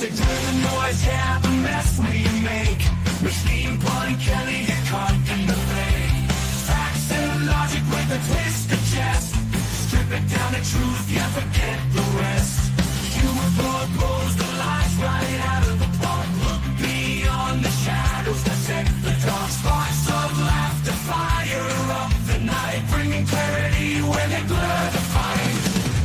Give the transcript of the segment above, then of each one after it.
music to the noise, yeah, the mess we make. Machine Pun Kelly get caught in the fray. Facts and logic with a twist of chest. Strip it down to truth, yeah, forget the rest. Humor pulls the lies right out of the park. Look beyond the shadows that set the dark. Sparks of laughter fire up the night, bringing clarity when they blur the fight.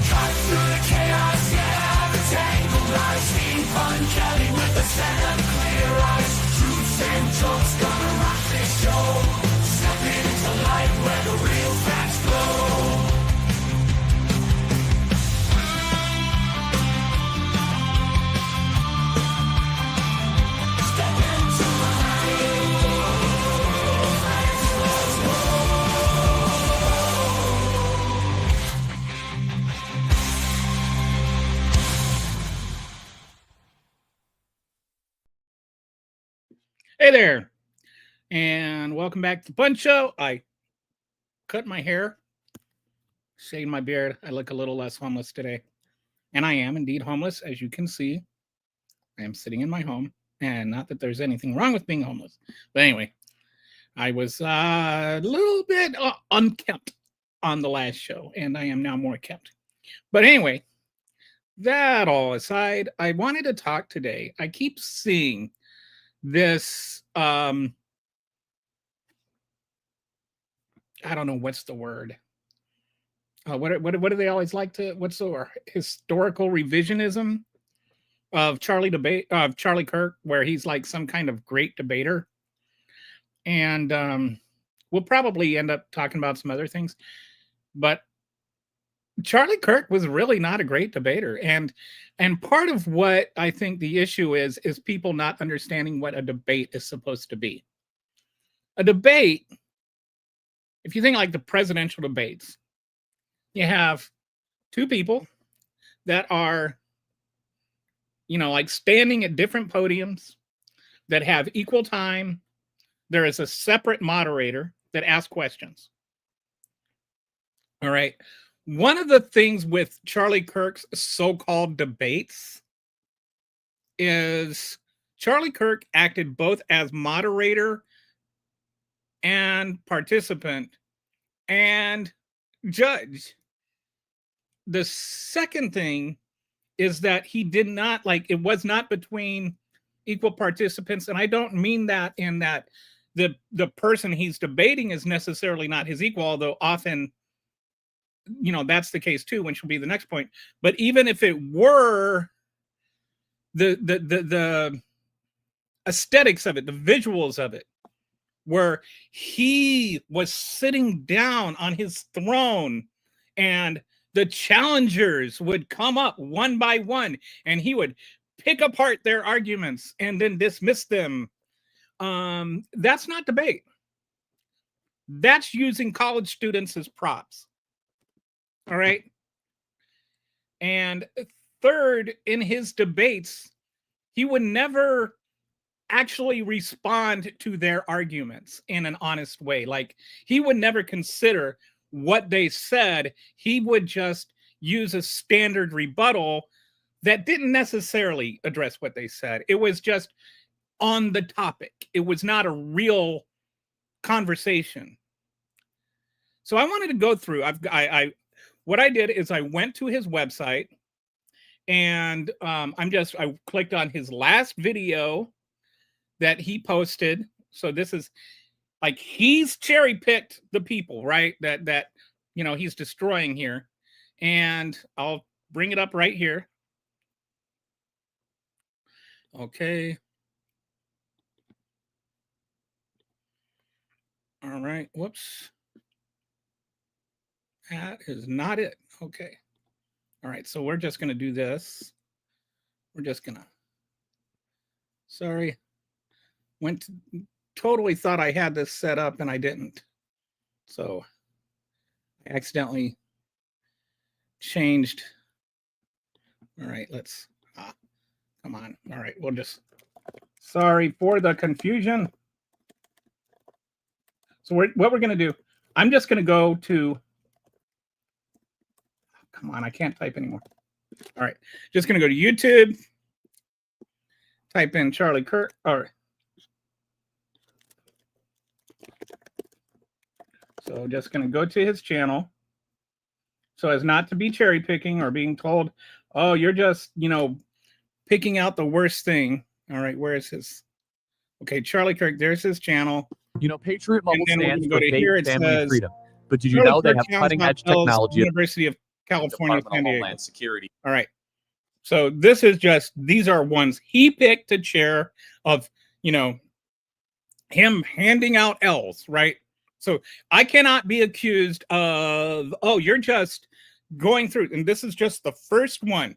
Cut through the chaos, yeah, the tangled lies. Steam Fun Kelly with a set of clear eyes. Truths and jokes gonna rock this show. Step into light where the real facts glow. Hey there, and welcome back to the Punch Show. I cut my hair, shaved my beard. I look a little less homeless today, and I am indeed homeless, as you can see. I am sitting in my home, and not that there's anything wrong with being homeless, but anyway, I was a little bit unkempt on the last show, and I am now more kept. But anyway, that all aside, I wanted to talk today. I keep seeing this I don't know what's the word. What do they always like to? What's the word? Historical revisionism of Charlie Kirk, where he's like some kind of great debater, and we'll probably end up talking about some other things. But Charlie Kirk was really not a great debater, and part of what I think the issue is people not understanding what a debate is supposed to be. A debate, if you think like the presidential debates, you have two people that are, like standing at different podiums that have equal time. There is a separate moderator that asks questions. All right. One of the things with Charlie Kirk's so-called debates is Charlie Kirk acted both as moderator and participant and judge. The second thing is that he did not, it was not between equal participants, and I don't mean that in that the person he's debating is necessarily not his equal, although often that's the case too, which will be the next point. But even if it were, the aesthetics of it, the visuals of it, where he was sitting down on his throne and the challengers would come up one by one and he would pick apart their arguments and then dismiss them. That's not debate. That's using college students as props. All right. And third, in his debates, he would never actually respond to their arguments in an honest way. Like, he would never consider what they said. He would just use a standard rebuttal that didn't necessarily address what they said. It was just on the topic. It was not a real conversation. So I wanted to go through, what I did is I went to his website and I clicked on his last video that he posted. So this is like, he's cherry picked the people, right? That he's destroying here. And I'll bring it up right here. Okay. All right. Whoops. That is not it. Okay. All right. So we're just going to do this. We're just going to. Sorry. Totally thought I had this set up and I didn't. So I accidentally changed. All right. Let's. Come on. All right. We'll just. Sorry for the confusion. So what we're going to do, I'm just going to go to. Come on, I can't type anymore. All right, just going to go to YouTube. type in Charlie Kirk, or so just going to go to his channel so as not to be cherry picking or being told, oh, you're just, picking out the worst thing. All right, where is his? Okay, Charlie Kirk, there's his channel. Patriot Mobile stands go for to faith, here. It family, and says, freedom. But did you Charlie know they Kirk have Channel's cutting-edge Bell's technology? University of California, Department San of Diego. Homeland Security. All right. So this is just, these are ones he picked to share of, him handing out L's, right? So I cannot be accused of, oh, you're just going through, and this is just the first one.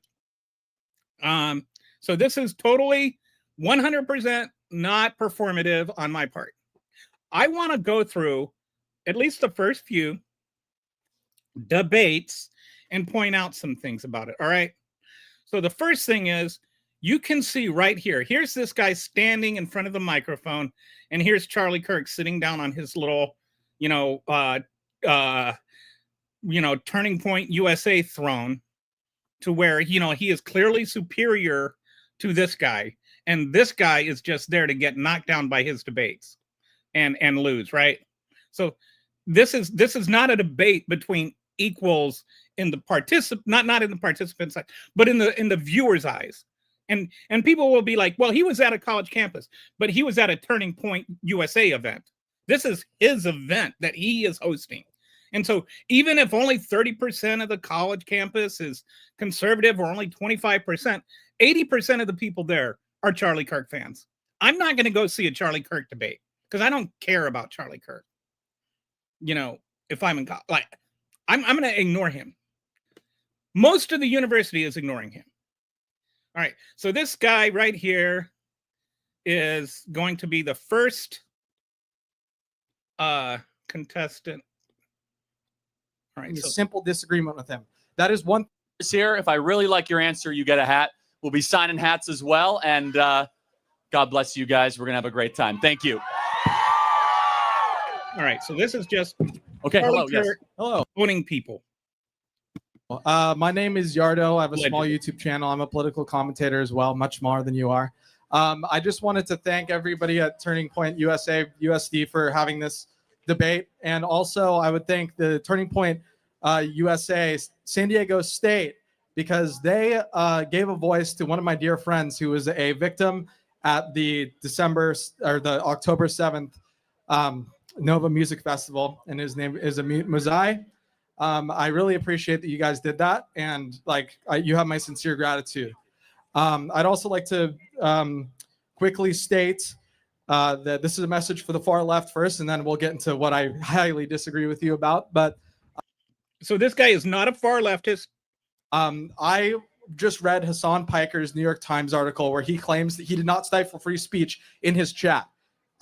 So this is totally 100% not performative on my part. I want to go through at least the first few debates and point out some things about it. All right. So the first thing is, you can see right here, here's this guy standing in front of the microphone, and here's Charlie Kirk sitting down on his little, Turning Point USA throne, to where, he is clearly superior to this guy. And this guy is just there to get knocked down by his debates and lose, right? So this is not a debate between equals in the not in the participants' side, but in the viewers' eyes. And people will be like, well, he was at a college campus, but he was at a Turning Point USA event. This is his event that he is hosting. And so even if only 30% of the college campus is conservative, or only 25%, 80% of the people there are Charlie Kirk fans. I'm not going to go see a Charlie Kirk debate because I don't care about Charlie Kirk. If I'm in college, like, I'm going to ignore him. Most of the university is ignoring him. All right. So this guy right here is going to be the first contestant. All right. So simple disagreement with him. That is one. Here, if I really like your answer, you get a hat. We'll be signing hats as well. And God bless you guys. We're going to have a great time. Thank you. All right. So this is just okay. Hello. Yes. Hello. Owning people. My name is Yardo. I have a small YouTube channel. I'm a political commentator as well, much more than you are. I just wanted to thank everybody at Turning Point USA, USD, for having this debate. And also, I would thank the Turning Point USA, San Diego State, because they gave a voice to one of my dear friends who was a victim at the October 7th Nova Music Festival, and his name is Amit Muzai. I really appreciate that you guys did that, and you have my sincere gratitude. I'd also like to quickly state that this is a message for the far left first, and then we'll get into what I highly disagree with you about. But so this guy is not a far leftist. I just read Hassan Piker's New York Times article where he claims that he did not stifle free speech in his chat.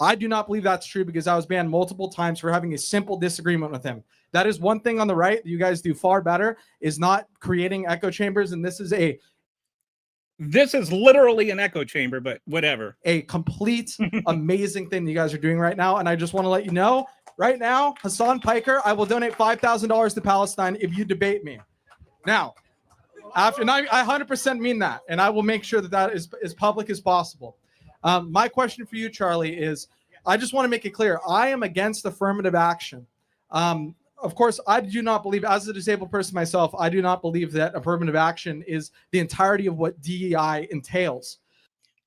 I do not believe that's true because I was banned multiple times for having a simple disagreement with him. That is one thing on the right that you guys do far better, is not creating echo chambers. And this is literally an echo chamber, but whatever. A complete amazing thing that you guys are doing right now. And I just want to let you know right now, Hassan Piker, I will donate $5,000 to Palestine if you debate me. Now, I 100% mean that. And I will make sure that that is as public as possible. My question for you, Charlie, is I just want to make it clear. I am against affirmative action. Of course, I do not believe, as a disabled person myself, I do not believe that affirmative action is the entirety of what DEI entails.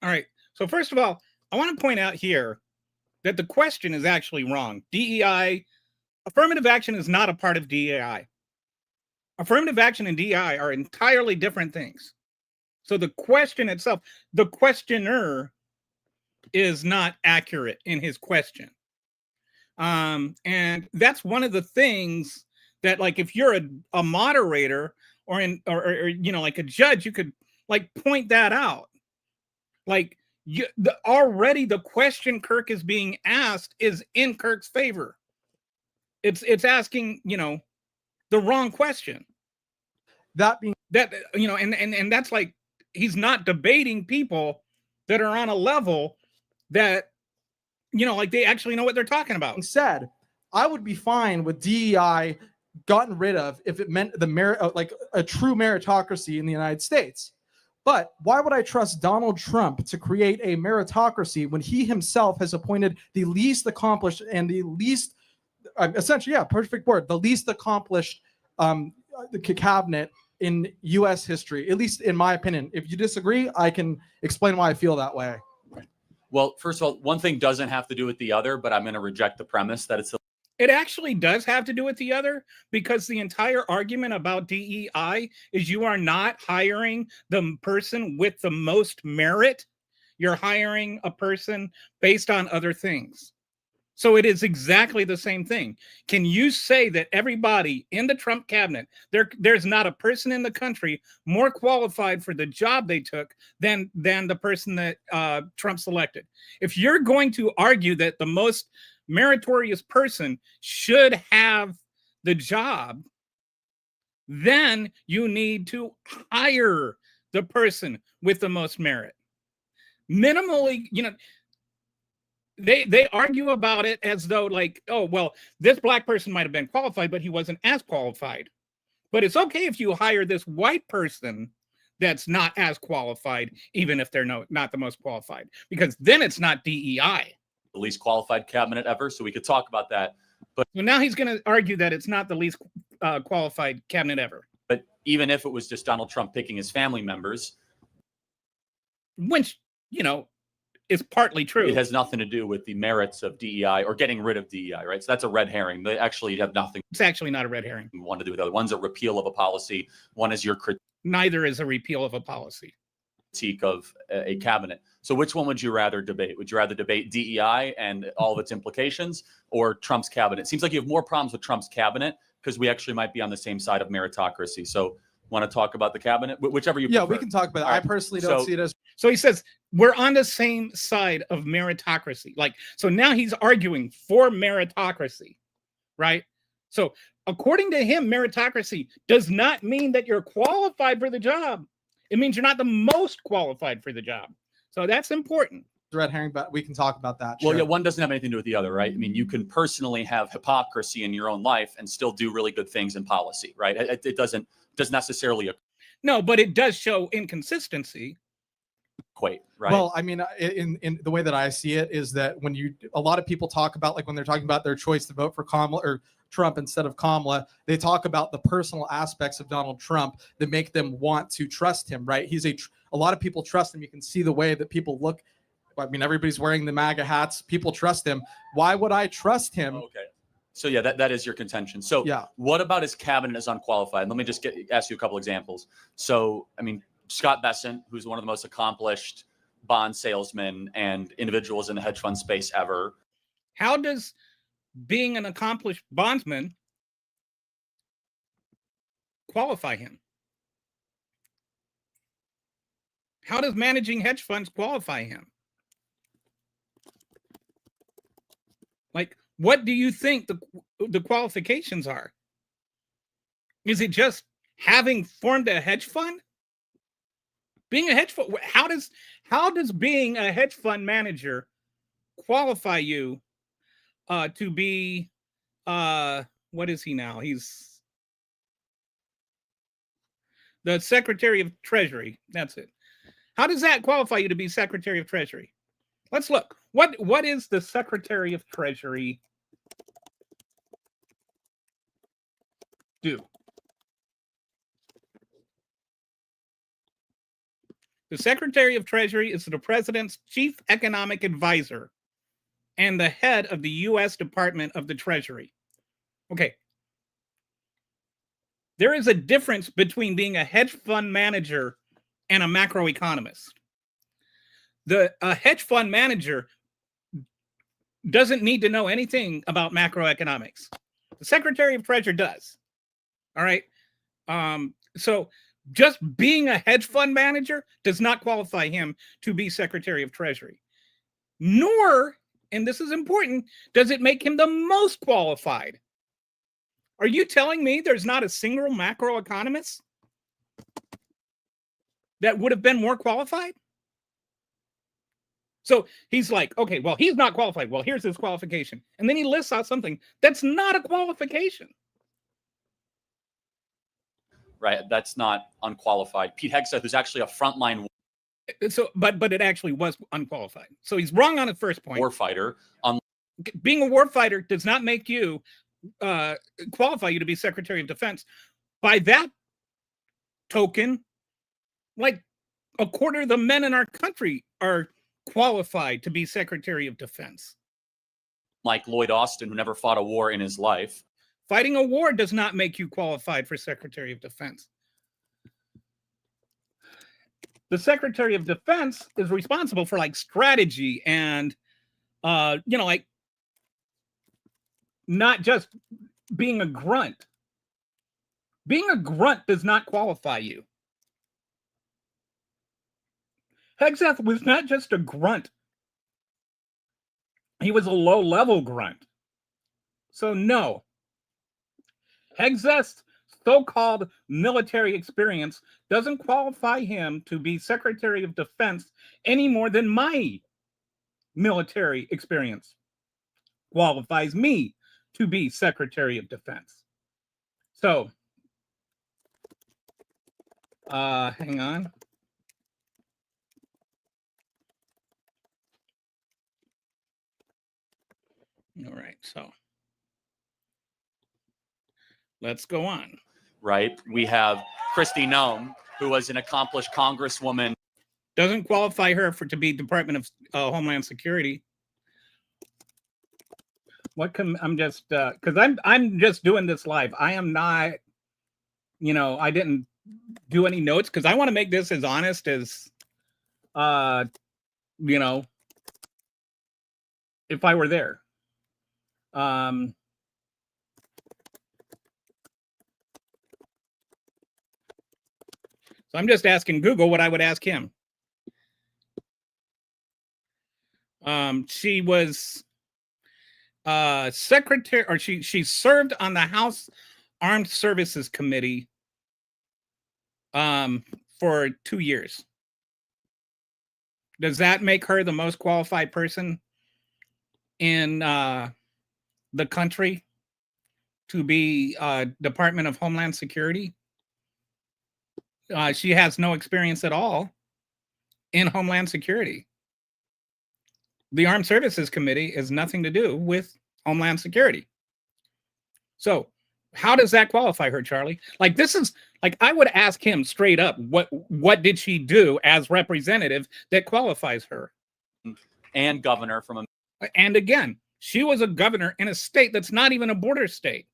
All right. So first of all, I want to point out here that the question is actually wrong. DEI, affirmative action is not a part of DEI. Affirmative action and DEI are entirely different things. So the question itself, the questioner is not accurate in his question. And that's one of the things that, like, if you're a moderator or like a judge, you could point that out. Like, already the question Kirk is being asked is in Kirk's favor. It's asking, the wrong question. And that's like, he's not debating people that are on a level that, they actually know what they're talking about. Said, I would be fine with DEI gotten rid of if it meant the merit, like a true meritocracy in the United States. But why would I trust Donald Trump to create a meritocracy when he himself has appointed the least accomplished and the least, essentially, yeah, perfect word, the least accomplished cabinet in U.S. history, at least in my opinion. If you disagree, I can explain why I feel that way. Well, first of all, one thing doesn't have to do with the other, but I'm going to reject the premise that it's It actually does have to do with the other, because the entire argument about DEI is you are not hiring the person with the most merit. You're hiring a person based on other things. So it is exactly the same thing. Can you say that everybody in the Trump cabinet, there's not a person in the country more qualified for the job they took than the person that Trump selected? If you're going to argue that the most meritorious person should have the job, then you need to hire the person with the most merit. Minimally, they argue about it as though like, oh, well, this black person might have been qualified, but he wasn't as qualified. But it's okay if you hire this white person that's not as qualified, even if they're not the most qualified, because then it's not DEI. the least qualified cabinet ever, so we could talk about that. But Well, now he's going to argue that it's not the least qualified cabinet ever, even if it was just Donald Trump picking his family members, which, is partly true. it has nothing to do with the merits of DEI or getting rid of DEI, right? So that's a red herring. They actually have nothing It's actually not a red herring. one to do with the other. One's a repeal of a policy. One is your Neither is a repeal of a policy. critique of a cabinet. So which one would you rather debate? Would you rather debate DEI and all of its implications or Trump's cabinet? It seems like you have more problems with Trump's cabinet because we actually might be on the same side of meritocracy. So want to talk about the cabinet? Whichever you prefer. Yeah, we can talk about it. All I right. personally don't see it as So he says we're on the same side of meritocracy. So now he's arguing for meritocracy, right? So according to him, meritocracy does not mean that you're qualified for the job. It means you're not the most qualified for the job. So that's important. red herring, but we can talk about that. Well, sure. yeah, one doesn't have anything to do with the other, right? I mean, you can personally have hypocrisy in your own life and still do really good things in policy, right? It doesn't necessarily No, but it does show inconsistency. equate, right? Well, I mean, in the way that I see it is that when a lot of people talk about, like when they're talking about their choice to vote for Kamala or Trump instead of Kamala, they talk about the personal aspects of Donald Trump that make them want to trust him, right? A lot of people trust him. You can see the way that people look. I mean, everybody's wearing the MAGA hats. People trust him. Why would I trust him? Okay. So yeah, that is your contention. So Yeah. what about his cabinet is unqualified? Let me just ask you a couple examples. So, I mean, Scott Bessent, who's one of the most accomplished bond salesmen and individuals in the hedge fund space ever. How does being an accomplished bondsman qualify him? How does managing hedge funds qualify him? Like, what do you think the qualifications are? Is it just having formed a hedge fund? Being a hedge fund, how does being a hedge fund manager qualify you to be what is he now? He's the Secretary of Treasury. That's it. How does that qualify you to be Secretary of Treasury? Let's look. What is the Secretary of Treasury do? The Secretary of Treasury is the President's chief economic advisor and the head of the U.S. Department of the Treasury. Okay. There is a difference between being a hedge fund manager and a macroeconomist. A hedge fund manager doesn't need to know anything about macroeconomics. The Secretary of Treasury does. All right. So just being a hedge fund manager does not qualify him to be Secretary of Treasury. Nor, and this is important, does it make him the most qualified. Are you telling me there's not a single macroeconomist that would have been more qualified? So he's like, okay, well, he's not qualified. Well, here's his qualification. And then he lists out something that's not a qualification. right? That's not unqualified. Pete Hegseth, who's actually a frontline So, but it actually was unqualified. So he's wrong on his first point. warfighter. Being a warfighter does not make you qualify you to be Secretary of Defense. By that token, like a quarter of the men in our country are qualified to be Secretary of Defense. Like Lloyd Austin, who never fought a war in his life. Fighting a war does not make you qualified for Secretary of Defense. The Secretary of Defense is responsible for like strategy and, like not just being a grunt. Being a grunt does not qualify you. Hegseth was not just a grunt. He was a low-level grunt. So no. Hegseth's so-called military experience doesn't qualify him to be Secretary of Defense any more than my military experience qualifies me to be Secretary of Defense. So, hang on. All right, so let's go on. Right. We have Kristi Noem, who was an accomplished congresswoman. Doesn't qualify her to be Department of Homeland Security. I'm just because I'm just doing this live. I am not, I didn't do any notes because I want to make this as honest as, if I were there. So I'm just asking Google what I would ask him. She was secretary, or she served on the House Armed Services Committee for 2 years. Does that make her the most qualified person in the country to be Department of Homeland Security? She has no experience at all in Homeland Security. The Armed Services Committee has nothing to do with Homeland Security. So how does that qualify her, Charlie? Like, this is like, I would ask him straight up, what did she do as representative that qualifies her? And governor from a... And again, she was a governor in a state that's not even a border state.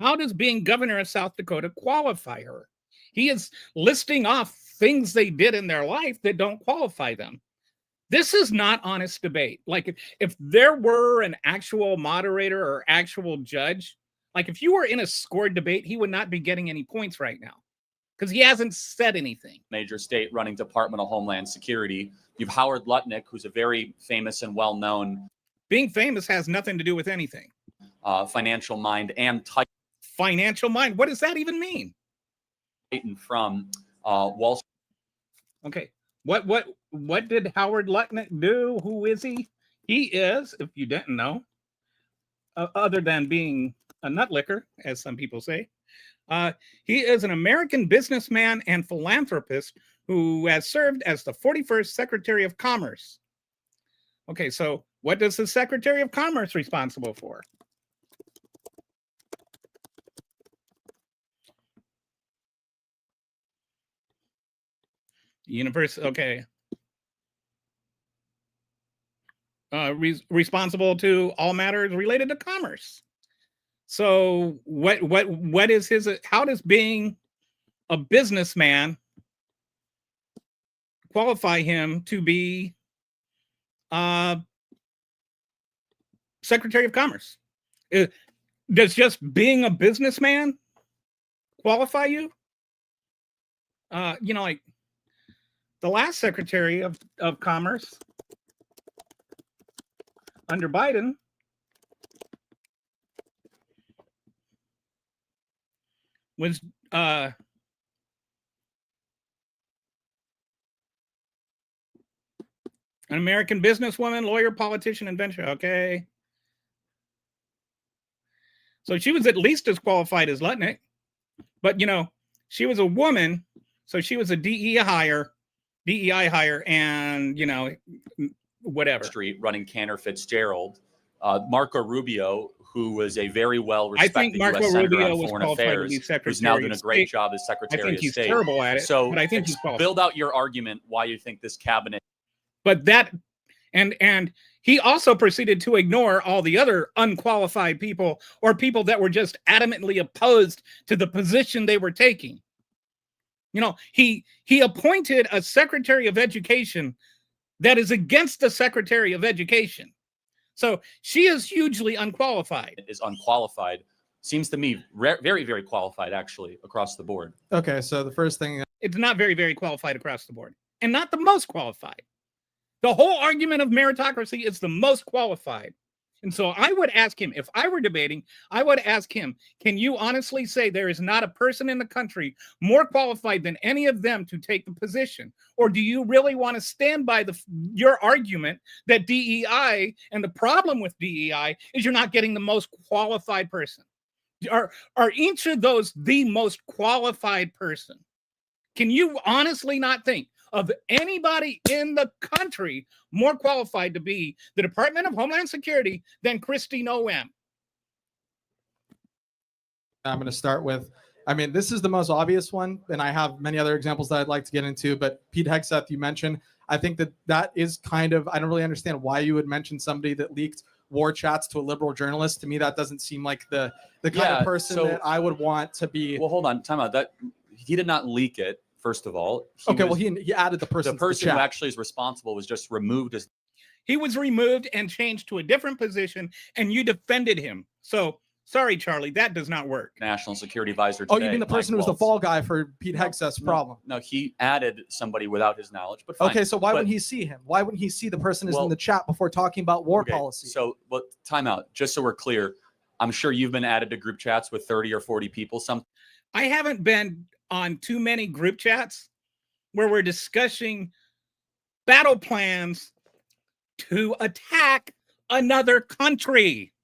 How does being governor of South Dakota qualify her? He is listing off things they did in their life that don't qualify them. This is not honest debate. Like, if there were an actual moderator or actual judge, like if you were in a scored debate, he would not be getting any points right now because he hasn't said anything. Major state running Department of Homeland Security. You've Howard Lutnick, who's a very famous and well-known... Being famous has nothing to do with anything. Financial mind and Titan. Financial mind? What does that even mean? From Wall Street. Okay. What did Howard Lutnick do? Who is he? He is, if you didn't know, other than being a nutlicker, as some people say, he is an American businessman and philanthropist who has served as the 41st Secretary of Commerce. Okay, so what does the Secretary of Commerce responsible for? Okay. Responsible to all matters related to commerce. So what is his, how does being a businessman qualify him to be Secretary of Commerce? Does just being a businessman qualify you? Like the last Secretary of Commerce under Biden was an American businesswoman, lawyer, politician, and venture. Okay. So she was at least as qualified as Lutnick. But, she was a woman, so she was a DEI hire, and whatever. Street running Cantor Fitzgerald. Marco Rubio, who was a very I well-respected think Marco U.S. Senator Rubio on was Foreign qualified to be Affairs, Secretary who's now doing a of great State. job as I Secretary think of he's State. terrible at it, So but I think he's qualified. build out your argument why you think this cabinet. But that, and he also proceeded to ignore all the other unqualified people or people that were just adamantly opposed to the position they were taking. He appointed a Secretary of Education that is against the Secretary of Education. So she is hugely unqualified. Is unqualified. Seems to me very, very qualified, actually, across the board. Okay, so the first thing, It's not very, very qualified across the board, and not the most qualified. The whole argument of meritocracy is the most qualified. And so I would ask him, if I were debating, I would ask him, can you honestly say there is not a person in the country more qualified than any of them to take the position? Or do you really want to stand by your argument that DEI, and the problem with DEI is you're not getting the most qualified person? Are each of those the most qualified person? Can you honestly not think of anybody in the country more qualified to be the Department of Homeland Security than Kristi Noem? I'm going to start with, this is the most obvious one, and I have many other examples that I'd like to get into, but Pete Hegseth, you mentioned, I think that is kind of, I don't really understand why you would mention somebody that leaked war chats to a liberal journalist. To me, that doesn't seem like the kind of person that I would want to be. Well, hold on, time out. That he did not leak it. First of all, he added the person. The person who actually is responsible was just removed. He was removed and changed to a different position, and you defended him. So sorry, Charlie, that does not work. National Security Advisor today, you mean the person who was the fall guy for Pete Hegseth's problem? No, he added somebody without his knowledge. But fine. Okay, so why wouldn't he see him? Why wouldn't he see the person is in the chat before talking about war policy? So, time out. Just so we're clear, I'm sure you've been added to group chats with 30 or 40 people. I haven't been on too many group chats where we're discussing battle plans to attack another country.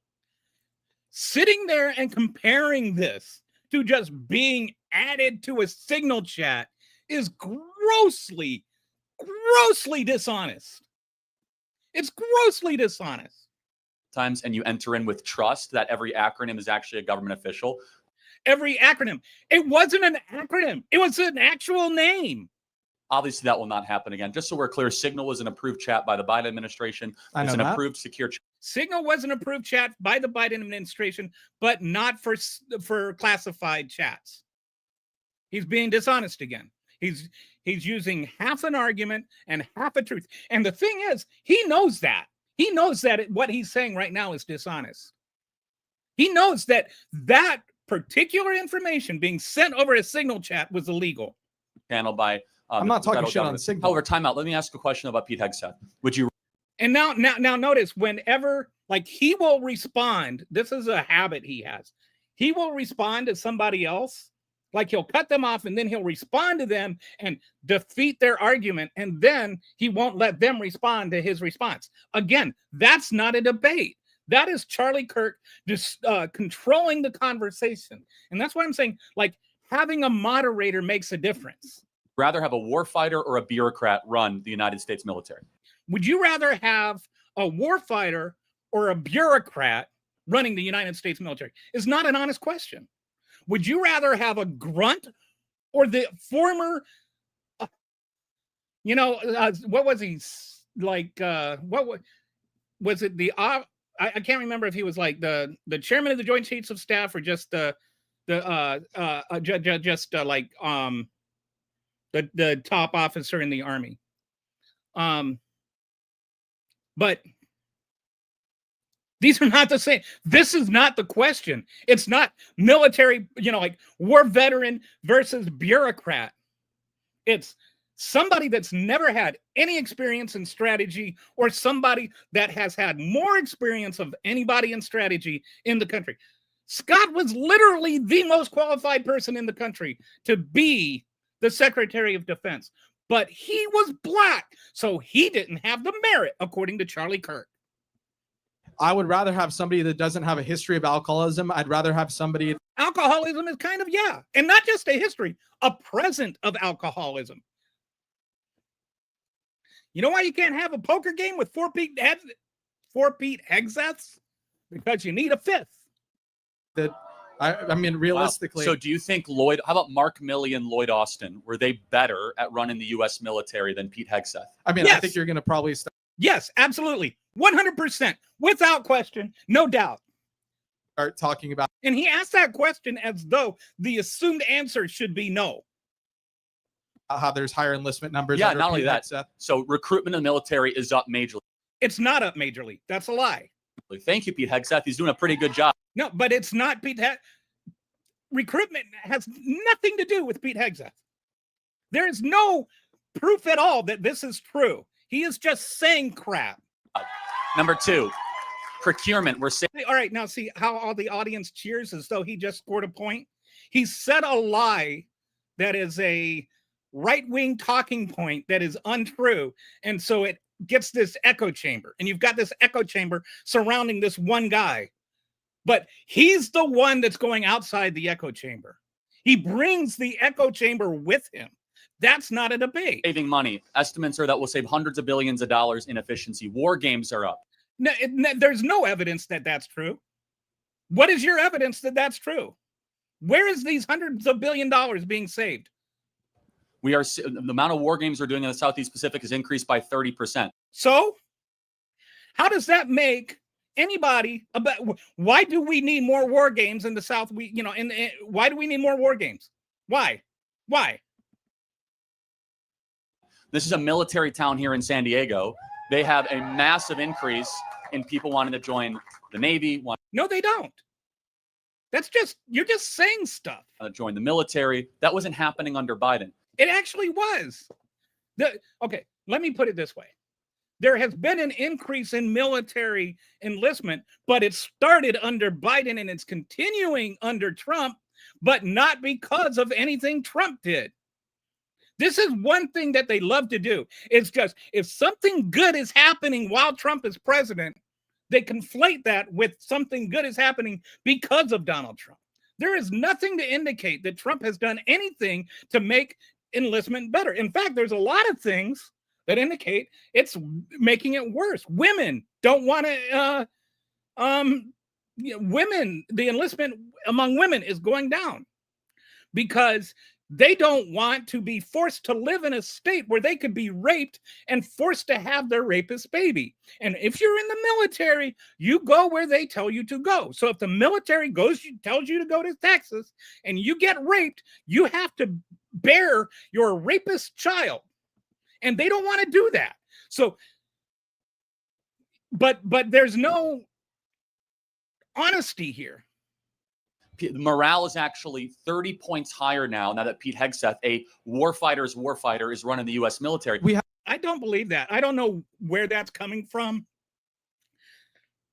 Sitting there and comparing this to just being added to a signal chat is grossly dishonest. It's grossly dishonest. And you enter in with trust that every acronym is actually a government official. Every acronym. It wasn't an acronym. It was an actual name. Obviously, that will not happen again. Just so we're clear, Signal was an approved chat by the Biden administration. It's an approved secure chat. Signal was an approved chat by the Biden administration, but not for classified chats. He's being dishonest again. He's using half an argument and half a truth. And the thing is, he knows that. He knows that what he's saying right now is dishonest. He knows that particular information being sent over a Signal chat was illegal. Channel by I'm not talking shit on Signal. However, time out. Let me ask a question about Pete Hegseth. Would you? And now notice, whenever he will respond, this is a habit he has. He will respond to somebody else, he'll cut them off and then he'll respond to them and defeat their argument, and then he won't let them respond to his response. Again, that's not a debate. That is Charlie Kirk just controlling the conversation. And that's why I'm saying, having a moderator makes a difference. Rather have a warfighter or a bureaucrat run the United States military? Would you rather have a warfighter or a bureaucrat running the United States military? Is not an honest question. Would you rather have a grunt or the former, what was he like? What was it? I can't remember if he was the chairman of the Joint Chiefs of Staff or just the top officer in the Army. But these are not the same. This is not the question. It's not military, war veteran versus bureaucrat. It's somebody that's never had any experience in strategy or somebody that has had more experience of anybody in strategy in the country. Scott was literally the most qualified person in the country to be the Secretary of Defense, but he was black, so he didn't have the merit, according to Charlie Kirk. I would rather have somebody that doesn't have a history of alcoholism. I'd rather have somebody. Alcoholism is kind of, yeah. And not just a history, a present of alcoholism. You know why you can't have a poker game with four Pete Hegseths? Because you need a fifth. That I mean, realistically. Wow. So do you think how about Mark Milley and Lloyd Austin? Were they better at running the U.S. military than Pete Hegseth? I mean, yes. I think you're going to probably Yes, absolutely. 100%. Without question. No doubt. Start talking about. And he asked that question as though the assumed answer should be no. How there's higher enlistment numbers. Yeah, not only that. So recruitment in the military is up majorly. It's not up majorly. That's a lie. Thank you, Pete Hegseth. He's doing a pretty good job. No, but it's not Pete Recruitment has nothing to do with Pete Hegseth. There is no proof at all that this is true. He is just saying crap. Number 2, procurement. We're saying. All right, now see how all the audience cheers as though he just scored a point? He said a lie that is a right-wing talking point that is untrue. And so it gets this echo chamber. And you've got this echo chamber surrounding this one guy. But he's the one that's going outside the echo chamber. He brings the echo chamber with him. That's not a debate. Saving money. Estimates are that we'll save hundreds of billions of dollars in efficiency. War games are up. No, there's no evidence that that's true. What is your evidence that that's true? Where is these hundreds of billion dollars being saved? The amount of war games we're doing in the Southeast Pacific has increased by 30%. So how does that make anybody about why do we need more war games in the South? Why do we need more war games? Why? This is a military town here in San Diego. They have a massive increase in people wanting to join the Navy. No, they don't. You're just saying stuff. Join the military. That wasn't happening under Biden. It actually was. Okay, let me put it this way. There has been an increase in military enlistment, but it started under Biden and it's continuing under Trump, but not because of anything Trump did. This is one thing that they love to do. It's just if something good is happening while Trump is president, they conflate that with something good is happening because of Donald Trump. There is nothing to indicate that Trump has done anything to make enlistment better. In fact, there's a lot of things that indicate it's making it worse. Women don't want to, the enlistment among women is going down because they don't want to be forced to live in a state where they could be raped and forced to have their rapist baby. And if you're in the military, you go where they tell you to go. So if the military tells you to go to Texas and you get raped, you have to bear your rapist child. And they don't want to do that. So, but there's no honesty here. Morale is actually 30 points higher now that Pete Hegseth, a warfighter's warfighter, is running the U.S. military. I don't believe that. I don't know where that's coming from.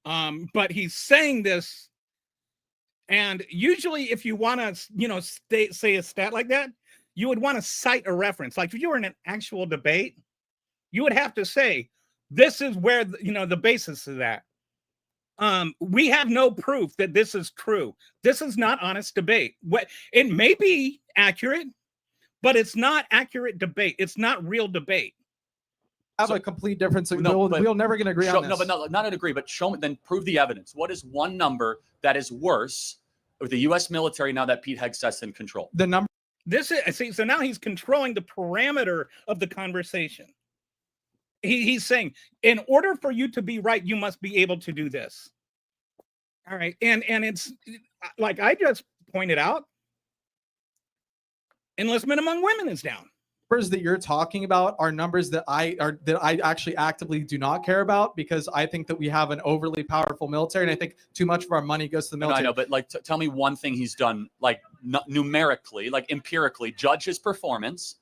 But he's saying this. And usually if you want to, say a stat like that, you would want to cite a reference. Like if you were in an actual debate, you would have to say, this is where, the basis of that. We have no proof that this is true. This is not honest debate. It may be accurate, but it's not accurate debate. It's not real debate. Have a complete difference. We'll never going to agree on this. No, but not agree. But show me, then prove the evidence. What is one number that is worse with the U.S. military now that Pete Hegseth's in control? The number. So now he's controlling the parameter of the conversation. He's saying, in order for you to be right, you must be able to do this. All right. And it's like I just pointed out, enlistment among women is down. Numbers that you're talking about are numbers that I actually actively do not care about because I think that we have an overly powerful military and I think too much of our money goes to the military. No, I know, but tell me one thing he's done, numerically, empirically, judge his performance,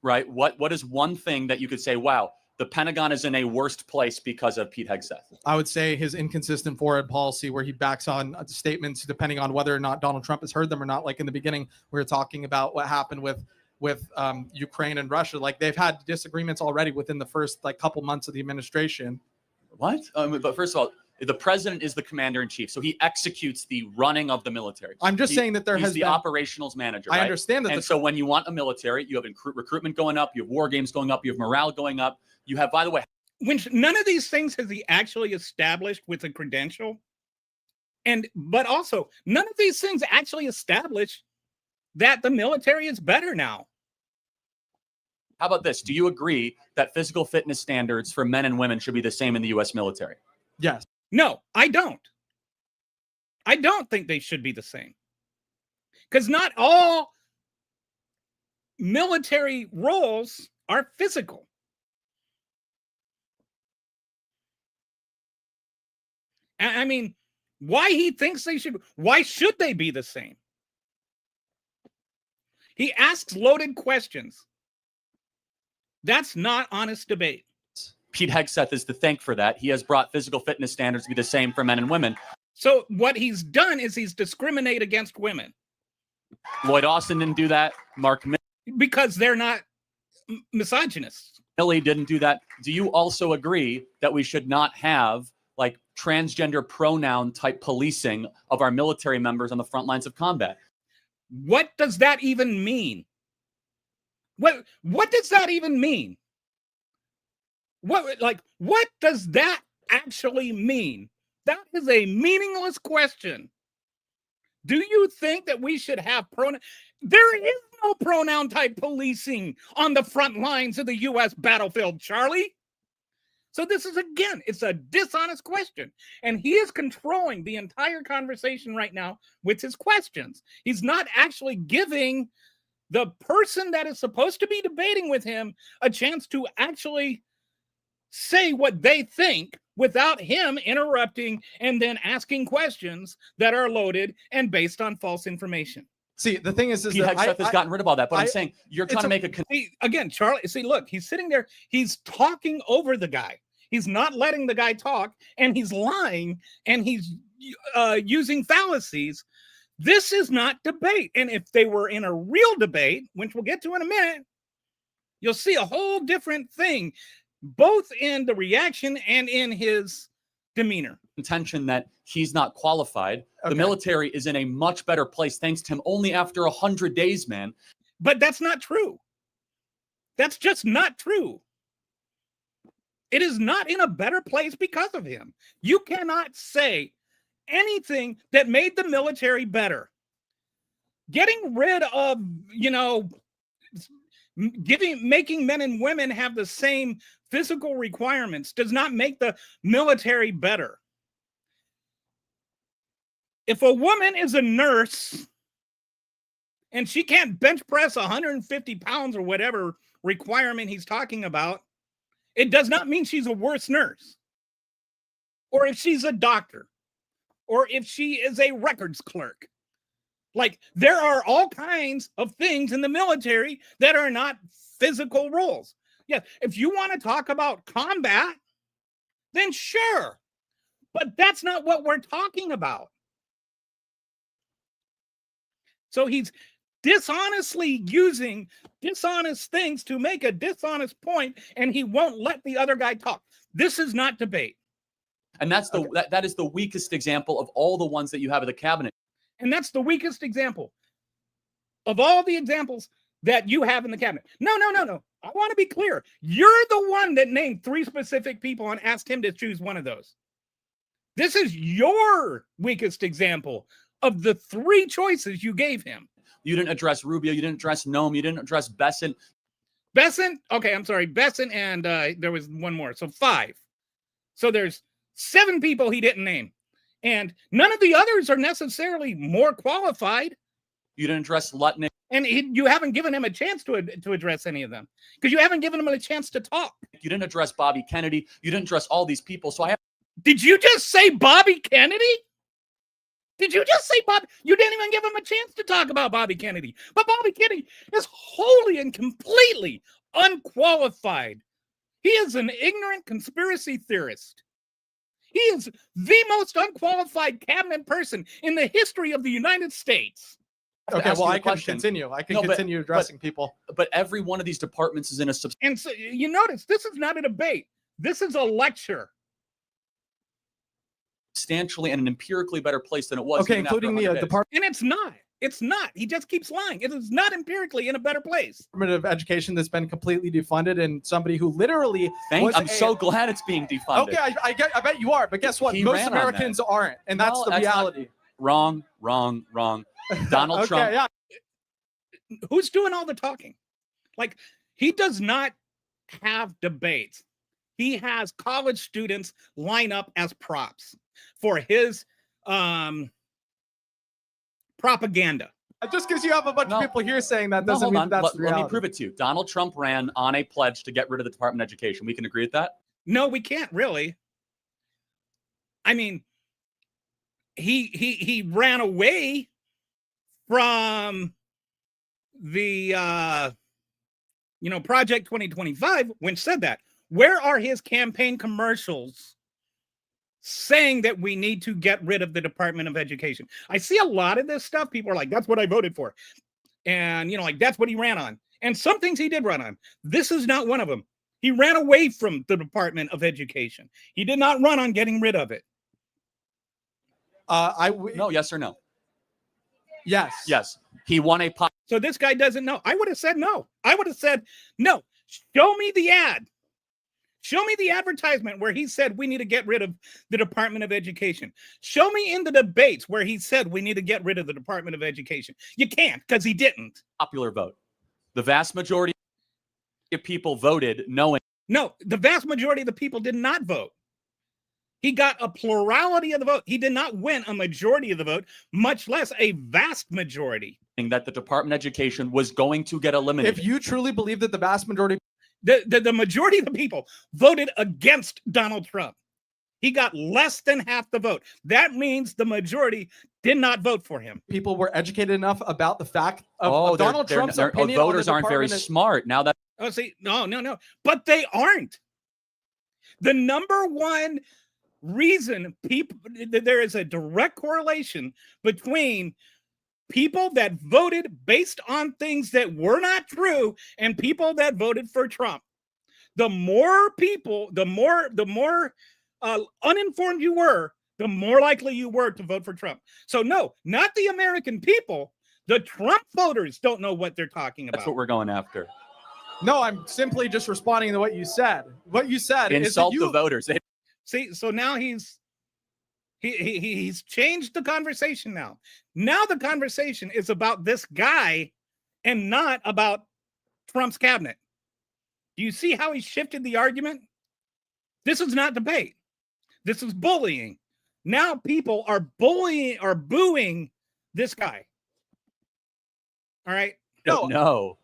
right? What is one thing that you could say, wow, the Pentagon is in a worst place because of Pete Hegseth? I would say his inconsistent foreign policy where he backs on statements depending on whether or not Donald Trump has heard them or not. Like in the beginning, we were talking about what happened with Ukraine and Russia. Like they've had disagreements already within the first couple months of the administration. What? But first of all, The president is the commander in chief, so he executes the running of the military. I'm just saying that there he's has the been operationals manager. I right? understand that. And so when you want a military, you have recruitment going up, you have war games going up, you have morale going up. You have, by the way, none of these things has he actually established with a credential. But also, none of these things actually establish that the military is better now. How about this? Do you agree that physical fitness standards for men and women should be the same in the U.S. military? Yes. No, I don't. I don't think they should be the same. Because not all military roles are physical. I mean, why he thinks they should, why should they be the same? He asks loaded questions. That's not honest debate. Pete Hegseth is to thank for that. He has brought physical fitness standards to be the same for men and women. So what he's done is he's discriminated against women. Lloyd Austin didn't do that. Mark because they're not misogynists. Milley didn't do that. Do you also agree that we should not have like transgender pronoun type policing of our military members on the front lines of combat? What does that even mean? What does that even mean? What does that actually mean? That is a meaningless question. Do you think that we should have pronoun? There is no pronoun type policing on the front lines of the U.S. battlefield, Charlie. So this is, again, it's a dishonest question. And he is controlling the entire conversation right now with his questions. He's not actually giving the person that is supposed to be debating with him a chance to actually say what they think without him interrupting and then asking questions that are loaded and based on false information. See, the thing is Pete Hegseth has gotten rid of all that, but I'm saying you're trying to make a... Again, Charlie, see, look, he's sitting there, he's talking over the guy. He's not letting the guy talk, and he's lying, and he's using fallacies. This is not debate. And if they were in a real debate, which we'll get to in a minute, you'll see a whole different thing, both in the reaction and in his demeanor. Intention that he's not qualified. Okay. The military is in a much better place thanks to him only after 100 days, man. But that's not true. That's just not true. It is not in a better place because of him. You cannot say anything that made the military better. Getting rid of, making men and women have the same physical requirements does not make the military better. If a woman is a nurse and she can't bench press 150 pounds or whatever requirement he's talking about, it does not mean she's a worse nurse. Or if she's a doctor, or if she is a records clerk. Like, there are all kinds of things in the military that are not physical roles. Yeah, if you want to talk about combat, then sure. But that's not what we're talking about. So he's dishonestly using dishonest things to make a dishonest point, and he won't let the other guy talk. This is not debate. And that's that is the weakest example of all the ones that you have in the cabinet. And that's the weakest example of all the examples that you have in the cabinet. No. I want to be clear. You're the one that named 3 specific people and asked him to choose one of those. This is your weakest example of the 3 choices you gave him. You didn't address Rubio. You didn't address Noem. You didn't address Besant. Okay, I'm sorry. Besant and there was one more. So 5. So there's 7 people he didn't name. And none of the others are necessarily more qualified. You didn't address Lutnick. And you haven't given him a chance to address any of them because you haven't given him a chance to talk. You didn't address Bobby Kennedy. You didn't address all these people. So Did you just say Bobby Kennedy? Did you just say Bobby? You didn't even give him a chance to talk about Bobby Kennedy. But Bobby Kennedy is wholly and completely unqualified. He is an ignorant conspiracy theorist. He is the most unqualified cabinet person in the history of the United States. Okay, well, I can continue. I can continue addressing people. But every one of these departments is in a... And so you notice, this is not a debate. This is a lecture. substantially and an empirically better place than it was. Okay, even after including the 100 days. Department And it's not. It's not. He just keeps lying. It is not empirically in a better place. of Education that's been completely defunded, and somebody who literally I'm so glad it's being defunded. Okay, I bet you are, but guess what? He Most ran on that. Americans aren't, and that's Well, the that's not- reality. Wrong. Donald Okay, Trump. yeah. Who's doing all the talking? Like, he does not have debates. He has college students line up as props for his propaganda. Just because you have a bunch of people here saying that doesn't hold mean on. that's the Let reality. me prove it to you. Donald Trump ran on a pledge to get rid of the Department of Education. We can agree with that? No, we can't really. I mean, he ran away from the Project 2025 when said that. Where are his campaign commercials saying that we need to get rid of the Department of Education? I see a lot of this stuff. People are like, that's what I voted for. And, like, that's what he ran on. And some things he did run on. This is not one of them. He ran away from the Department of Education. He did not run on getting rid of it. No, yes or no? Yes. Yes. He won a pot. So this guy doesn't know. I would have said no. I would have said no. Show me the ad. Show me the advertisement where he said we need to get rid of the Department of Education. Show me in the debates where he said we need to get rid of the Department of Education. You can't, because he didn't. Popular vote. The vast majority of people voted knowing. No, the vast majority of the people did not vote. He got a plurality of the vote. He did not win a majority of the vote, much less a vast majority. That the Department of Education was going to get eliminated. If you truly believe that the vast majority, the majority of the people voted against Donald Trump. He got less than half the vote. That means the majority did not vote for him. People were educated enough about the fact of Donald Trump's opinion. Voters aren't very smart now that. Oh, see, no, but they aren't. The number one reason there is a direct correlation between people that voted based on things that were not true and people that voted for Trump. The more people, the more uninformed you were, the more likely you were to vote for Trump. So no, not the American people. The Trump voters don't know what they're talking about. That's what we're going after. No, I'm simply just responding to what you said. What you said insult is the voters. See, so now he's changed the conversation now. Now the conversation is about this guy and not about Trump's cabinet. Do you see how he shifted the argument? This is not debate. This is bullying. Now people are booing this guy. All right. No.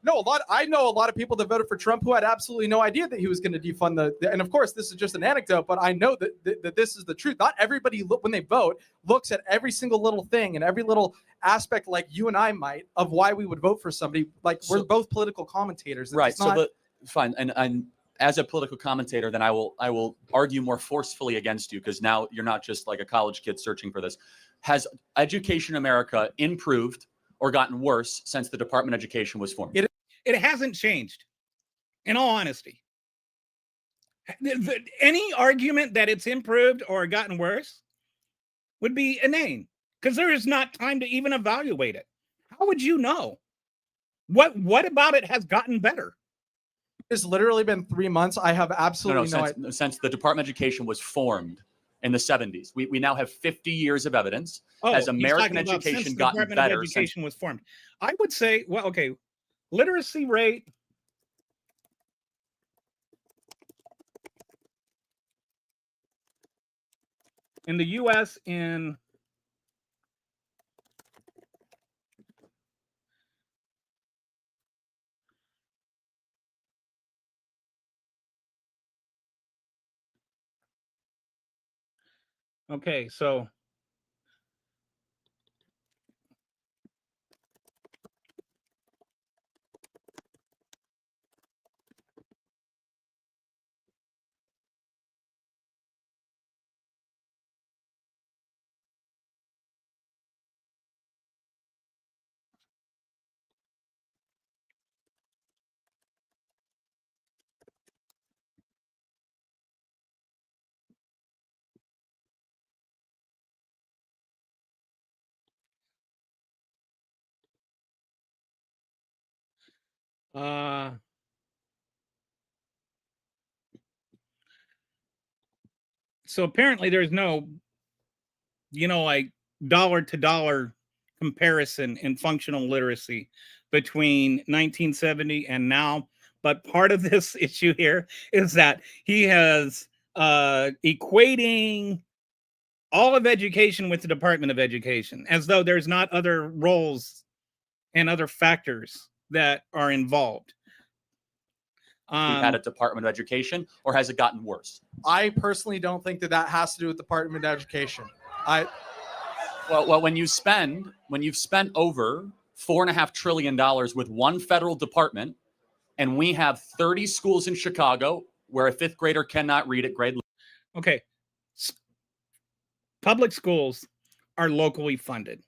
I know a lot of people that voted for Trump who had absolutely no idea that he was going to defund the. And of course, this is just an anecdote, but I know that this is the truth. Not everybody, when they vote, looks at every single little thing and every little aspect, like you and I might, of why we would vote for somebody. Like we're both political commentators. Right. Fine. And as a political commentator, then I will argue more forcefully against you, because now you're not just like a college kid searching for this. Has education in America improved or gotten worse since the Department of Education was formed? It hasn't changed, in all honesty. Any argument that it's improved or gotten worse would be inane, because there is not time to even evaluate it. How would you know? What about it has gotten better? It's literally been 3 months. I have absolutely no idea. Since the Department of Education was formed in the 70s. We now have 50 years of evidence. As American education gotten better. The Department of Education was formed. I would say, well, okay, literacy rate. In the U.S. in okay, so So apparently there's no, like dollar to dollar comparison in functional literacy between 1970 and now. But part of this issue here is that he has equating all of education with the Department of Education, as though there's not other roles and other factors that are involved. We had a Department of Education, or has it gotten worse? I personally don't think that has to do with the Department of Education. Well, when you've spent over $4.5 trillion with one federal department, and we have 30 schools in Chicago where a fifth grader cannot read at grade level. Okay. Public schools are locally funded.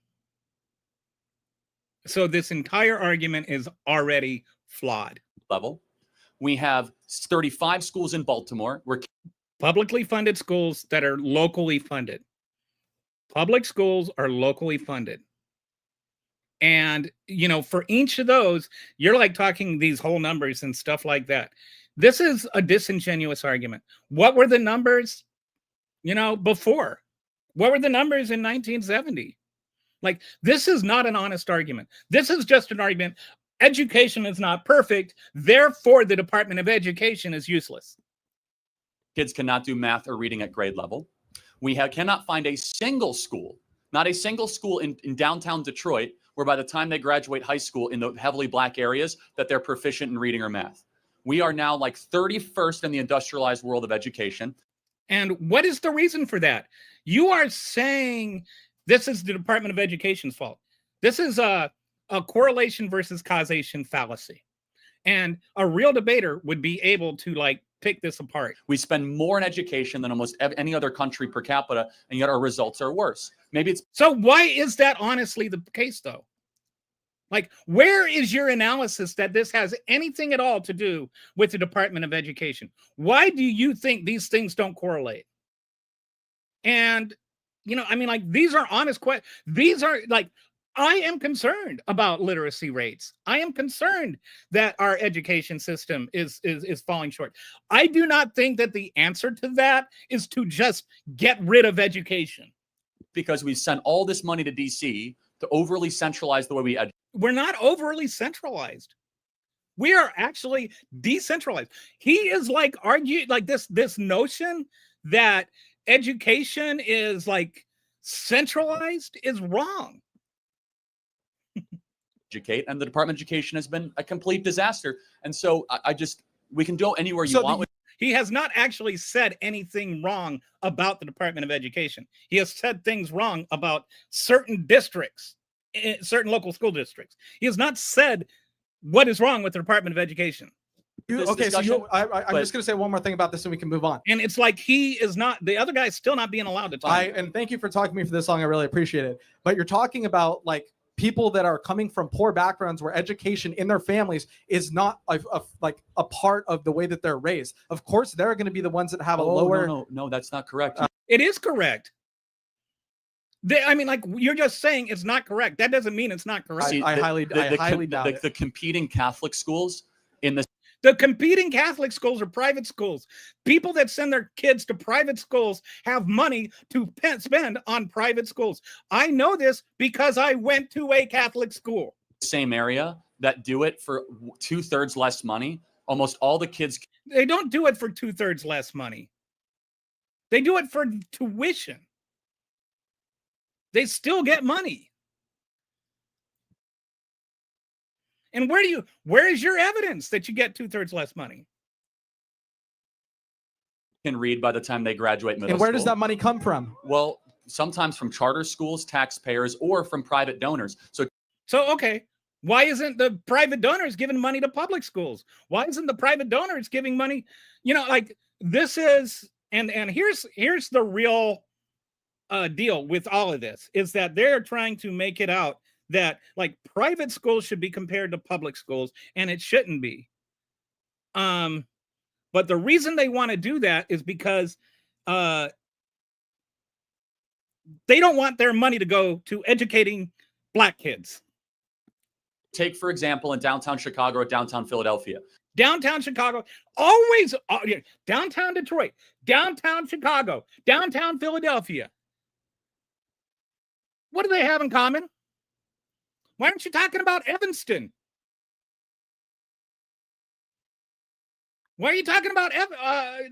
So this entire argument is already flawed. Level. We have 35 schools in Baltimore where publicly funded schools that are locally funded. Public schools are locally funded. And, for each of those, you're like talking these whole numbers and stuff like that. This is a disingenuous argument. What were the numbers, before? What were the numbers in 1970? Like, this is not an honest argument. This is just an argument. Education is not perfect. Therefore, the Department of Education is useless. Kids cannot do math or reading at grade level. We cannot find a single school, not a single school in downtown Detroit, where by the time they graduate high school in the heavily black areas, that they're proficient in reading or math. We are now like 31st in the industrialized world of education. And what is the reason for that? You are saying this is the Department of Education's fault. This is a correlation versus causation fallacy. And a real debater would be able to pick this apart. We spend more in education than almost any other country per capita, and yet our results are worse. Maybe it's... So why is that honestly the case, though? Where is your analysis that this has anything at all to do with the Department of Education? Why do you think these things don't correlate? And, these are honest questions. These are I am concerned about literacy rates. I am concerned that our education system is falling short. I do not think that the answer to that is to just get rid of education. Because we sent all this money to DC to overly centralize the way we educate. We're not overly centralized. We are actually decentralized. He is arguing this notion that education is centralized is wrong. Educate, and the Department of Education has been a complete disaster. And so we can go anywhere you want. He has not actually said anything wrong about the Department of Education. He has said things wrong about certain districts, certain local school districts. He has not said what is wrong with the Department of Education. I'm just going to say one more thing about this and we can move on. And it's he is not, the other guy's still not being allowed to talk. And thank you for talking to me for this long. I really appreciate it. But you're talking about people that are coming from poor backgrounds where education in their families is not a part of the way that they're raised. Of course, they're going to be the ones that have a lower. No, that's not correct. It is correct. You're just saying it's not correct. That doesn't mean it's not correct. I highly doubt it. The competing Catholic schools in the competing Catholic schools are private schools. People that send their kids to private schools have money to spend on private schools. I know this because I went to a Catholic school. Same area that do it for 2/3 less money. Almost all the kids. They don't do it for 2/3 less money. They do it for tuition. They still get money. And where is your evidence that you get 2/3 less money? Can read by the time they graduate middle school. And where does that money come from? Well, sometimes from charter schools, taxpayers, or from private donors. So okay, why isn't the private donors giving money to public schools? Why isn't the private donors giving money? This is, and here's the real deal with all of this, is that they're trying to make it out that private schools should be compared to public schools, and it shouldn't be. But the reason they want to do that is because they don't want their money to go to educating black kids. Take, for example, in downtown Chicago or downtown Philadelphia. Downtown Chicago, always downtown Detroit, downtown Chicago, downtown Philadelphia. What do they have in common? Why aren't you talking about Evanston? Why are you talking about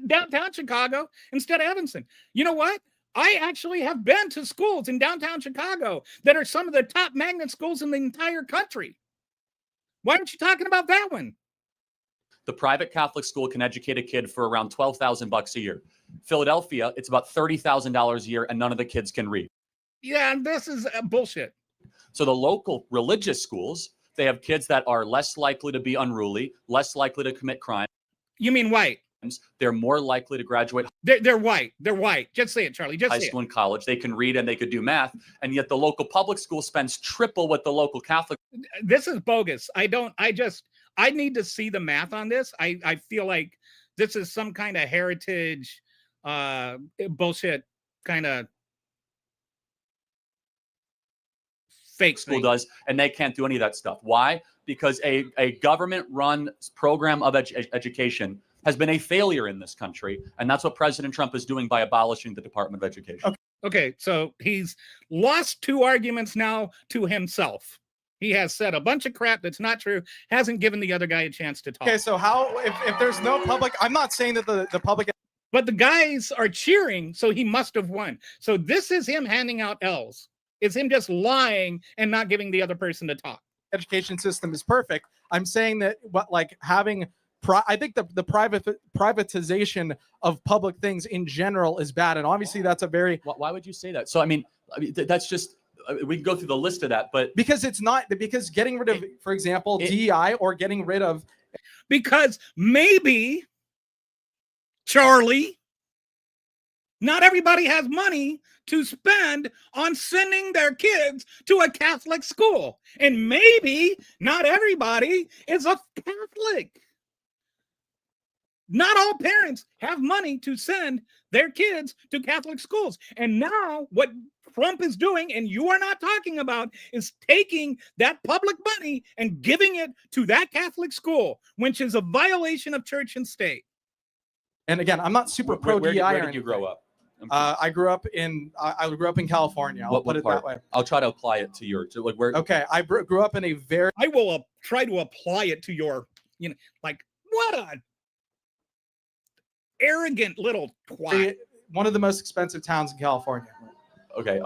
downtown Chicago instead of Evanston? You know what? I actually have been to schools in downtown Chicago that are some of the top magnet schools in the entire country. Why aren't you talking about that one? The private Catholic school can educate a kid for around $12,000 a year. Philadelphia, it's about $30,000 a year, and none of the kids can read. Yeah, this is bullshit. So the local religious schools, they have kids that are less likely to be unruly, less likely to commit crime. You mean white? They're more likely to graduate They're white. They're white. Just say it, Charlie. Just high say school it. and college. They can read and they could do math. And yet the local public school spends triple what the local Catholic. This is bogus. I need to see the math on this. I feel like this is some kind of heritage bullshit kind of fake School thing. does, and they can't do any of that stuff. Why? Because a government-run program of education has been a failure in this country, and that's what President Trump is doing by abolishing the Department of Education. Okay, so he's lost 2 arguments now to himself. He has said a bunch of crap that's not true, hasn't given the other guy a chance to talk. Okay, so how, if there's no public, I'm not saying that the public. But the guys are cheering, so he must have won. So this is him handing out L's. It's him just lying and not giving the other person to talk. Education system is perfect. I'm saying that having I think the privatization of public things in general is bad, and obviously that's a very. Why would you say that? So I mean that's just we can go through the list of that, but because it's not because getting rid of, for example, DEI or getting rid of. Because maybe, Charlie, not everybody has money to spend on sending their kids to a Catholic school. And maybe not everybody is a Catholic. Not all parents have money to send their kids to Catholic schools. And now what Trump is doing, and you are not talking about, is taking that public money and giving it to that Catholic school, which is a violation of church and state. And again, I'm not super pro DEI. Where did you grow up? I grew up in California. I'll put it that way. I'll try to apply it to your where. Okay, I grew up in a very. I will try to apply it to your, what a arrogant little twat. One of the most expensive towns in California. Okay,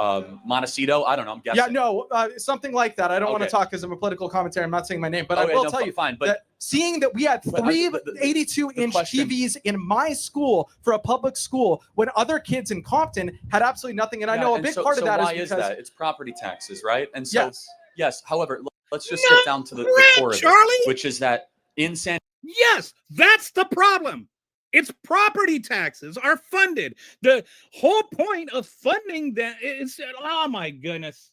Montecito. I don't know. I'm guessing. Yeah, no, something like that. I don't want to talk because I'm a political commentator. I'm not saying my name, but I will tell you. Fine, but that seeing that we had 82-inch TVs in my school for a public school when other kids in Compton had absolutely nothing, and I know a big part of that is because it's property taxes, right? And so yes. However, let's just get down to the core of it, which is that in San. Yes, that's the problem. Its property taxes are funded. The whole point of funding that is, oh my goodness,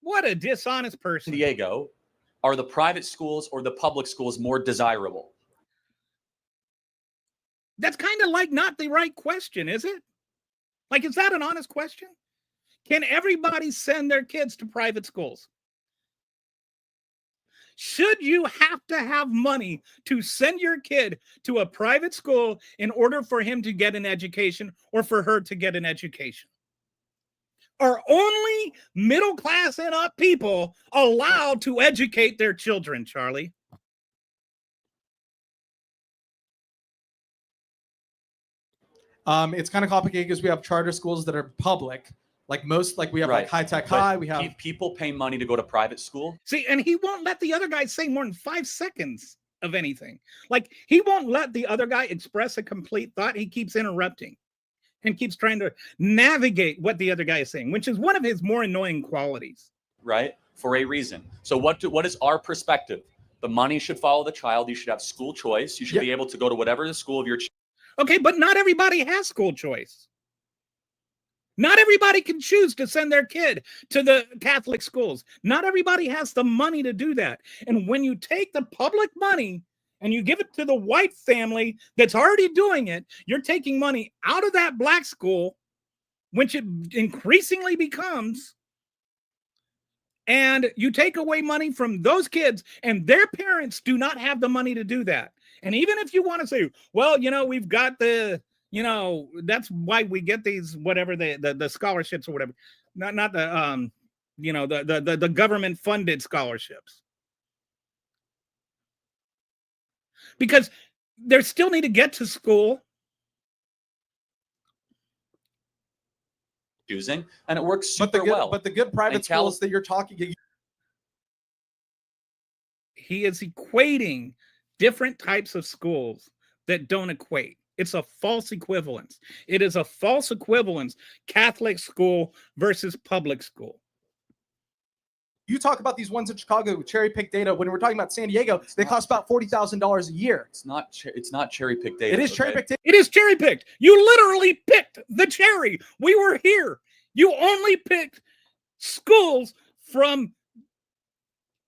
what a dishonest person. San Diego, are the private schools or the public schools more desirable? That's kind of like not the right question, is it? Like, is that an honest question? Can everybody send their kids to private schools? Should you have to have money to send your kid to a private school in order for him to get an education or for her to get an education? Are only middle class and up people allowed to educate their children, Charlie? It's kind of complicated because we have charter schools that are public. We have like High Tech High. We have people pay money to go to private school. See, and he won't let the other guy say more than 5 seconds of anything. Like, he won't let the other guy express a complete thought. He keeps interrupting and keeps trying to navigate what the other guy is saying, which is one of his more annoying qualities. Right? For a reason. So what is our perspective? The money should follow the child. You should have school choice. You should be able to go to whatever the school of your child. Okay, but not everybody has school choice. Not everybody can choose to send their kid to the Catholic schools. Not everybody has the money to do that. And when you take the public money and you give it to the white family that's already doing it, you're taking money out of that black school, which it increasingly becomes, And you take away money from those kids, and their parents do not have the money to do that. And even if you want to say, well, we've got the, that's why we get these, whatever the scholarships or whatever, not the, the government funded scholarships. Because they still need to get to school. Choosing, and it works super well. But the good private schools that you're talking, he is equating different types of schools that don't equate. It's a false equivalence. It is a false equivalence, Catholic school versus public school. You talk about these ones in Chicago, cherry pick data. When we're talking about San Diego, they cost about $40,000 a year. It's not cherry pick data. It is cherry picked data. It is cherry picked. You literally picked the cherry. We were here. You only picked schools from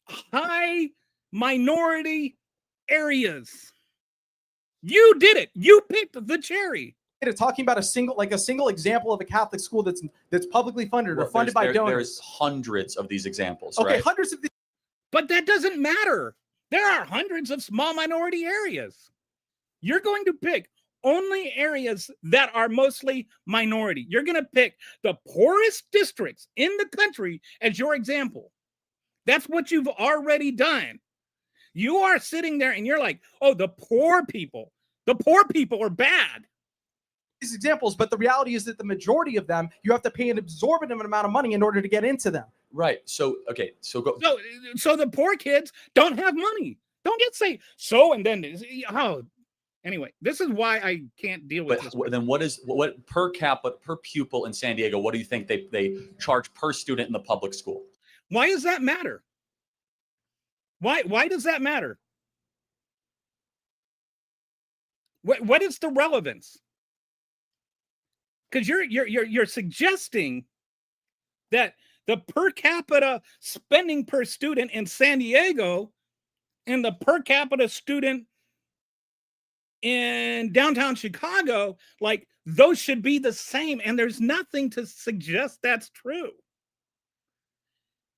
high minority areas. You did it. You picked the cherry. Talking about a single example of a Catholic school that's publicly funded or funded by donors. There's hundreds of these examples. Okay, right? hundreds of these. But that doesn't matter. There are hundreds of small minority areas. You're going to pick only areas that are mostly minority. You're going to pick the poorest districts in the country as your example. That's what you've already done. You are sitting there and you're like, oh, the poor people are bad. These examples, but the reality is that the majority of them, you have to pay an exorbitant amount of money in order to get into them. Right. So, okay. So go. So the poor kids don't have money. Don't get say so and then anyway, this is why I can't deal with this. Then what per pupil in San Diego, what do you think they charge per student in the public school? Why does that matter? Why does that matter? What is the relevance? Because you're suggesting that the per capita spending per student in San Diego and the per capita student in downtown Chicago, like those should be the same. And there's nothing to suggest that's true.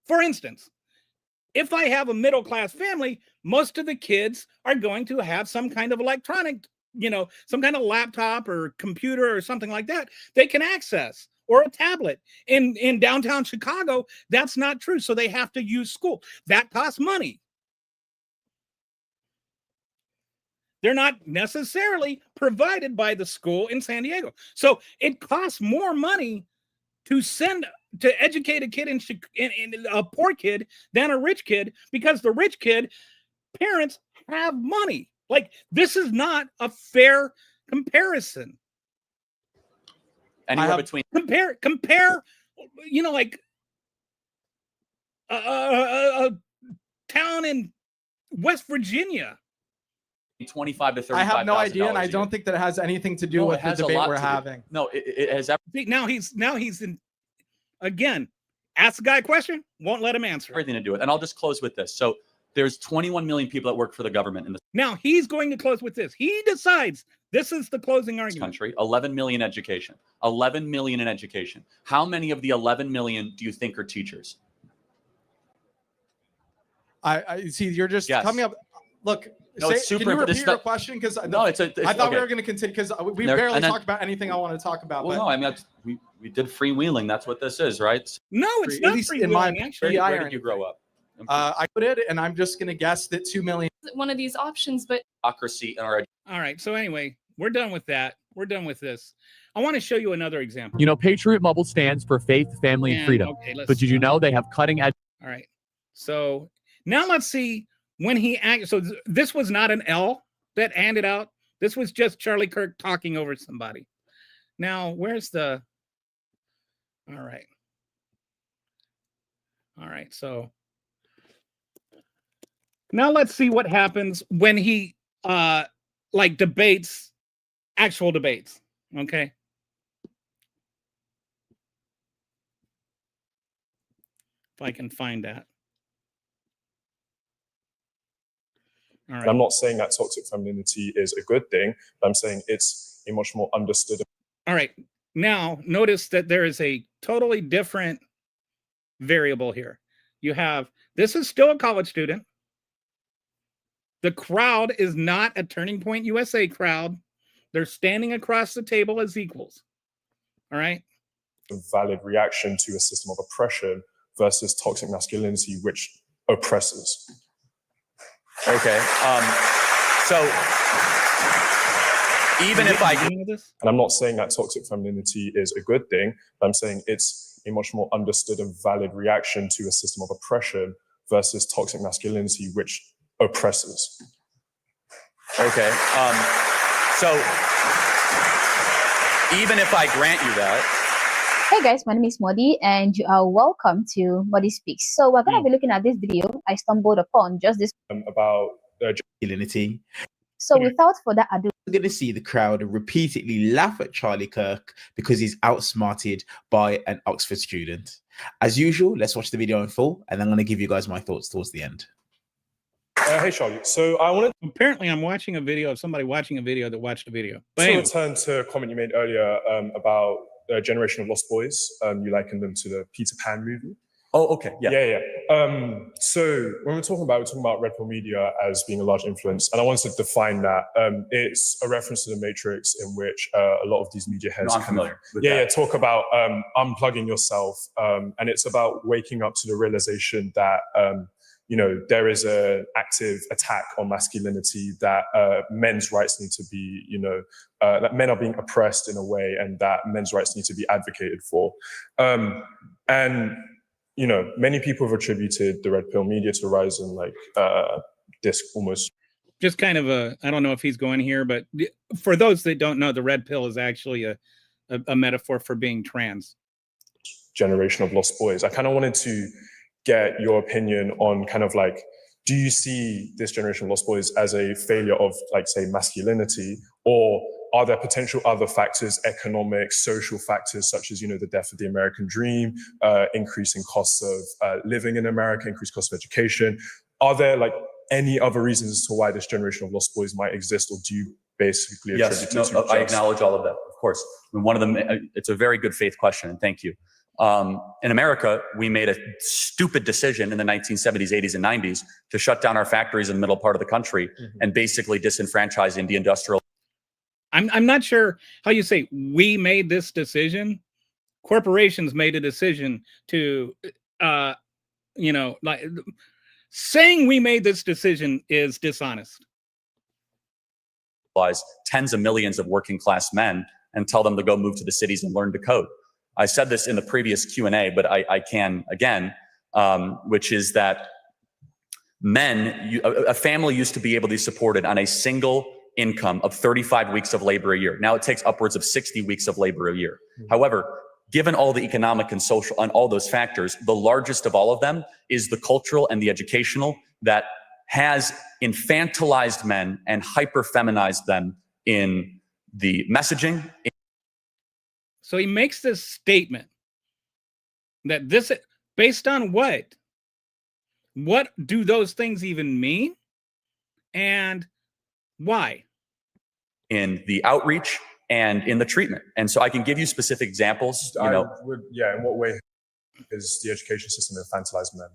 For instance, if I have a middle-class family, most of the kids are going to have some kind of electronic, some kind of laptop or computer or something like that they can access, or a tablet. In downtown Chicago, that's not true. So they have to use school. That costs money. They're not necessarily provided by the school in San Diego. So it costs more money to educate a kid in a poor kid than a rich kid, because the rich kid parents have money. Like, this is not a fair comparison. Anywhere between compare, like a town in West Virginia. 25 to 35. I have no idea, and I don't think that it has anything to do with the debate we're having. No, it has. Now he's in again. Ask the guy a question, won't let him answer. Everything to do with, and I'll just close with this. So there's 21 million people that work for the government in this. Now he's going to close with this. He decides this is the closing argument. Country, 11 million education. 11 million in education. How many of the 11 million do you think are teachers? I see. You're just coming up. Look. No, it's super. Can you repeat your question? Because I thought we were going to continue, because we barely talked about anything I want to talk about. Well, no, I mean, we did freewheeling. That's what this is, right? No, it's not freewheeling. Actually, where did you grow up? I put it, and I'm just going to guess that 2 million. One of these options, but Democracy in our. All right. So anyway, we're done with that. We're done with this. I want to show you another example. Patriot Mobile stands for faith, family, and freedom. Okay, but did you know they have cutting edge? All right. So now let's see. When he acted, so this was not an L that handed out. This was just Charlie Kirk talking over somebody. Now, where's the? All right. All right. So now let's see what happens when he debates, actual debates. Okay. If I can find that. Right. I'm not saying that toxic femininity is a good thing, but I'm saying it's a much more understood. All right. Now, notice that there is a totally different variable here. You have, this is still a college student. The crowd is not a Turning Point USA crowd. They're standing across the table as equals. All right. A valid reaction to a system of oppression versus toxic masculinity, which oppresses. Okay. So even if I, and I'm not saying that toxic femininity is a good thing, but I'm saying it's a much more understood and valid reaction to a system of oppression versus toxic masculinity, which oppresses. Okay. So even if I grant you that. Hey guys, my name is Modi and you are welcome to Modi Speaks. So we're going to be looking at this video I stumbled upon just this about masculinity. So without further ado, we're going to see the crowd repeatedly laugh at Charlie Kirk because he's outsmarted by an Oxford student. As usual, let's watch the video in full and then I'm going to give you guys my thoughts towards the end. Hey Charlie, so I wanted apparently I'm watching a video of somebody watching a video that watched a video. But to anyway. return to a comment you made earlier about the generation of lost boys. You likened them to the Peter Pan movie. Oh, okay. Yeah. So when we're talking about Red Pill Media as being a large influence, and I wanted to define that. It's a reference to the Matrix in which a lot of these media heads talk about unplugging yourself. And it's about waking up to the realization that there is an active attack on masculinity, that men's rights need to be, that men are being oppressed in a way and that men's rights need to be advocated for. And many people have attributed the Red Pill Media to the rise in this almost. Just kind of I don't know if he's going here, but for those that don't know, the red pill is actually a metaphor for being trans. Generation of lost boys. I kind of wanted to get your opinion on do you see this generation of lost boys as a failure of say masculinity, or are there potential other factors, economic, social factors, such as the death of the American dream, increasing costs of living in America, increased cost of education? Are there any other reasons as to why this generation of lost boys might exist, or do you basically attribute it to I acknowledge all of that, of course. I mean, one of them, it's a very good faith question, and thank you. In America, we made a stupid decision in the 1970s, 80s, and 90s to shut down our factories in the middle part of the country and basically disenfranchise the industrial. I'm not sure how you say we made this decision. Corporations made a decision to, saying we made this decision is dishonest. Tens of millions of working class men and tell them to go move to the cities and learn to code. I said this in the previous Q&A, but I can again, which is that a family used to be able to be supported on a single income of 35 weeks of labor a year. Now it takes upwards of 60 weeks of labor a year. However, given all the economic and social and all those factors, the largest of all of them is the cultural and the educational that has infantilized men and hyper-feminized them in the messaging. So he makes this statement that this, based on what? What do those things even mean? And why? In the outreach and in the treatment. And so I can give you specific examples. In what way is the education system infantilized men?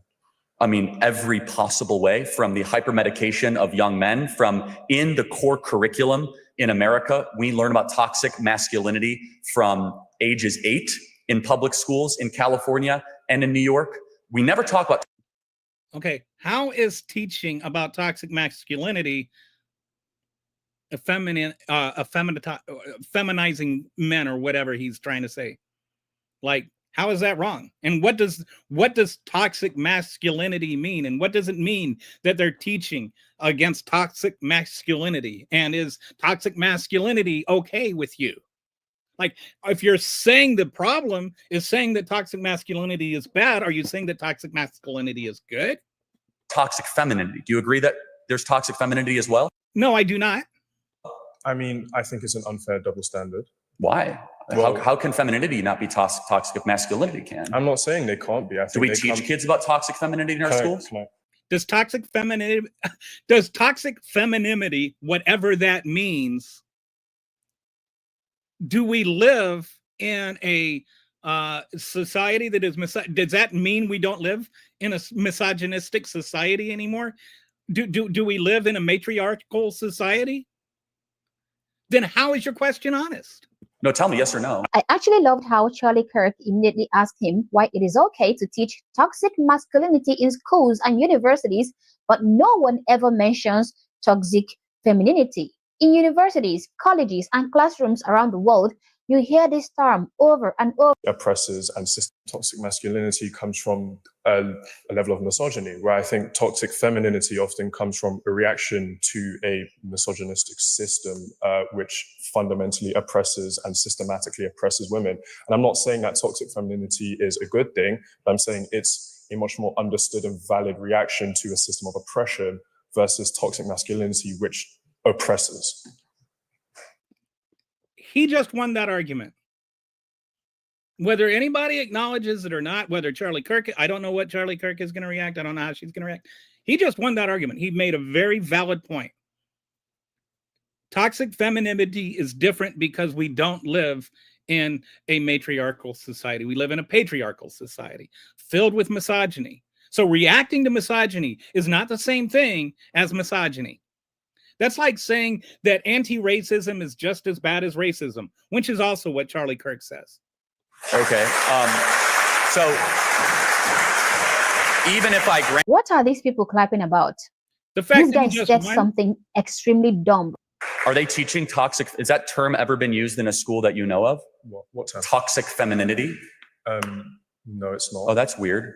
I mean, every possible way, from the hypermedication of young men, from in the core curriculum in America, we learn about toxic masculinity from ages 8 in public schools in California and in New York. We never talk about. Okay, how is teaching about toxic masculinity feminizing men, or whatever he's trying to say? How is that wrong? And what does toxic masculinity mean? And what does it mean that they're teaching against toxic masculinity? And is toxic masculinity okay with you? If you're saying the problem is saying that toxic masculinity is bad, are you saying that toxic masculinity is good? Toxic femininity. Do you agree that there's toxic femininity as well? No, I do not. I mean, I think it's an unfair double standard. Why? How can femininity not be toxic if masculinity can? I'm not saying they can't be. Do we teach kids about toxic femininity in our schools? Does toxic femininity, whatever that means, do we live in a society that is does that mean we don't live in a misogynistic society anymore? Do we live in a matriarchal society? Then how is your question honest? No, tell me yes or no. I actually loved how Charlie Kirk immediately asked him why it is okay to teach toxic masculinity in schools and universities, but no one ever mentions toxic femininity. In universities, colleges, and classrooms around the world, you hear this term over and over. Oppressors and toxic masculinity comes from a level of misogyny, where I think toxic femininity often comes from a reaction to a misogynistic system, which fundamentally oppresses and systematically oppresses women. And I'm not saying that toxic femininity is a good thing, but I'm saying it's a much more understood and valid reaction to a system of oppression versus toxic masculinity, which oppresses. He just won that argument. Whether anybody acknowledges it or not, whether Charlie Kirk, I don't know what Charlie Kirk is going to react. I don't know how she's going to react. He just won that argument. He made a very valid point. Toxic femininity is different because we don't live in a matriarchal society. We live in a patriarchal society filled with misogyny. So reacting to misogyny is not the same thing as misogyny. That's like saying that anti-racism is just as bad as racism, which is also what Charlie Kirk says. Okay. So even if I grant, what are these people clapping about? The fact this guy said something extremely dumb. Are they teaching toxic? Is that term ever been used in a school that you know of? What term? Toxic femininity? No, it's not. Oh, that's weird.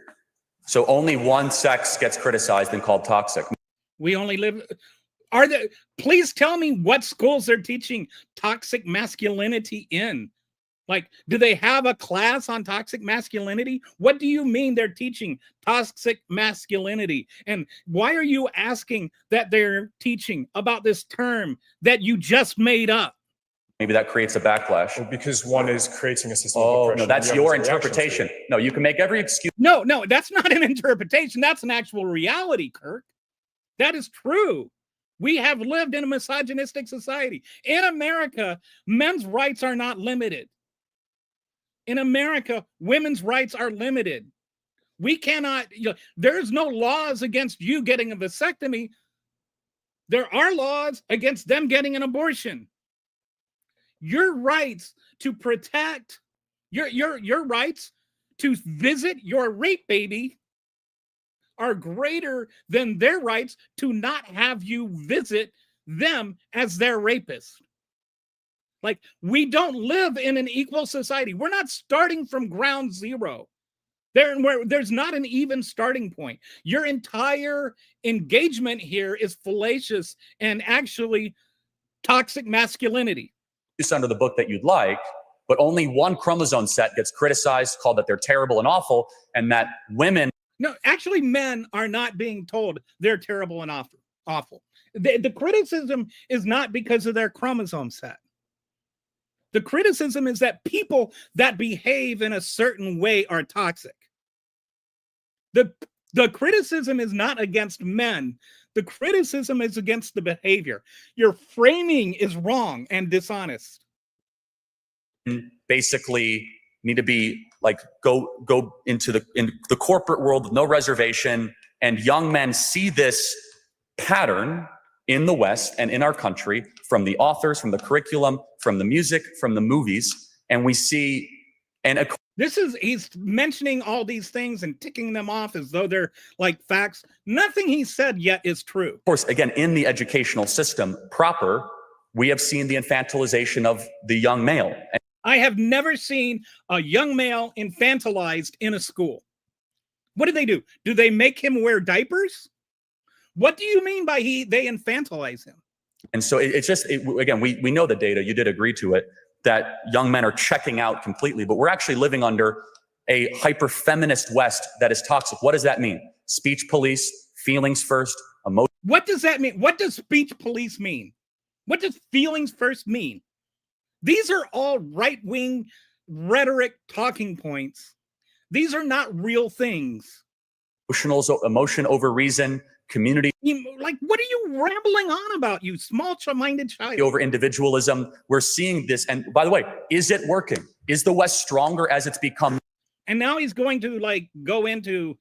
So only one sex gets criticized and called toxic. We only live. Are there? Please tell me what schools they're teaching toxic masculinity in. Like, do they have a class on toxic masculinity? What do you mean they're teaching toxic masculinity? And why are you asking that they're teaching about this term that you just made up? Maybe that creates a backlash. Well, because one is creating a system of oppression. No, that's your interpretation. No, you can make every excuse. No, that's not an interpretation. That's an actual reality, Kirk. That is true. We have lived in a misogynistic society. In America, men's rights are not limited. In America, women's rights are limited. We cannot, there's no laws against you getting a vasectomy. There are laws against them getting an abortion. Your rights to protect, your rights to visit your rape baby are greater than their rights to not have you visit them as their rapist. Like, we don't live in an equal society. We're not starting from ground zero. There's not an even starting point. Your entire engagement here is fallacious and actually toxic masculinity. Under the book that you'd like, but only one chromosome set gets criticized, called that they're terrible and awful, and that women. No, actually, men are not being told they're terrible and awful. The criticism is not because of their chromosome set. The criticism is that people that behave in a certain way are toxic. The criticism is not against men. The criticism is against the behavior. Your framing is wrong and dishonest. Basically need to be like, go into the corporate world with no reservation. And young men see this pattern in the West and in our country from the authors, from the curriculum, from the music, from the movies. And we see, he's mentioning all these things and ticking them off as though they're like facts. Nothing he said yet is true. Of course, again, in the educational system proper, we have seen the infantilization of the young male. I have never seen a young male infantilized in a school. What do they do? Do they make him wear diapers? What do you mean by they infantilize him? And so again, we know the data, you did agree to it, that young men are checking out completely, but we're actually living under a hyper-feminist West that is toxic. What does that mean? Speech police, feelings first, emotion. What does that mean? What does speech police mean? What does feelings first mean? These are all right-wing rhetoric talking points. These are not real things. Emotion over reason, community Like, what are you rambling on about, you small-minded child? over individualism. We're seeing this. And by the way, is it working? Is the West stronger as it's become? And now he's going to like go into,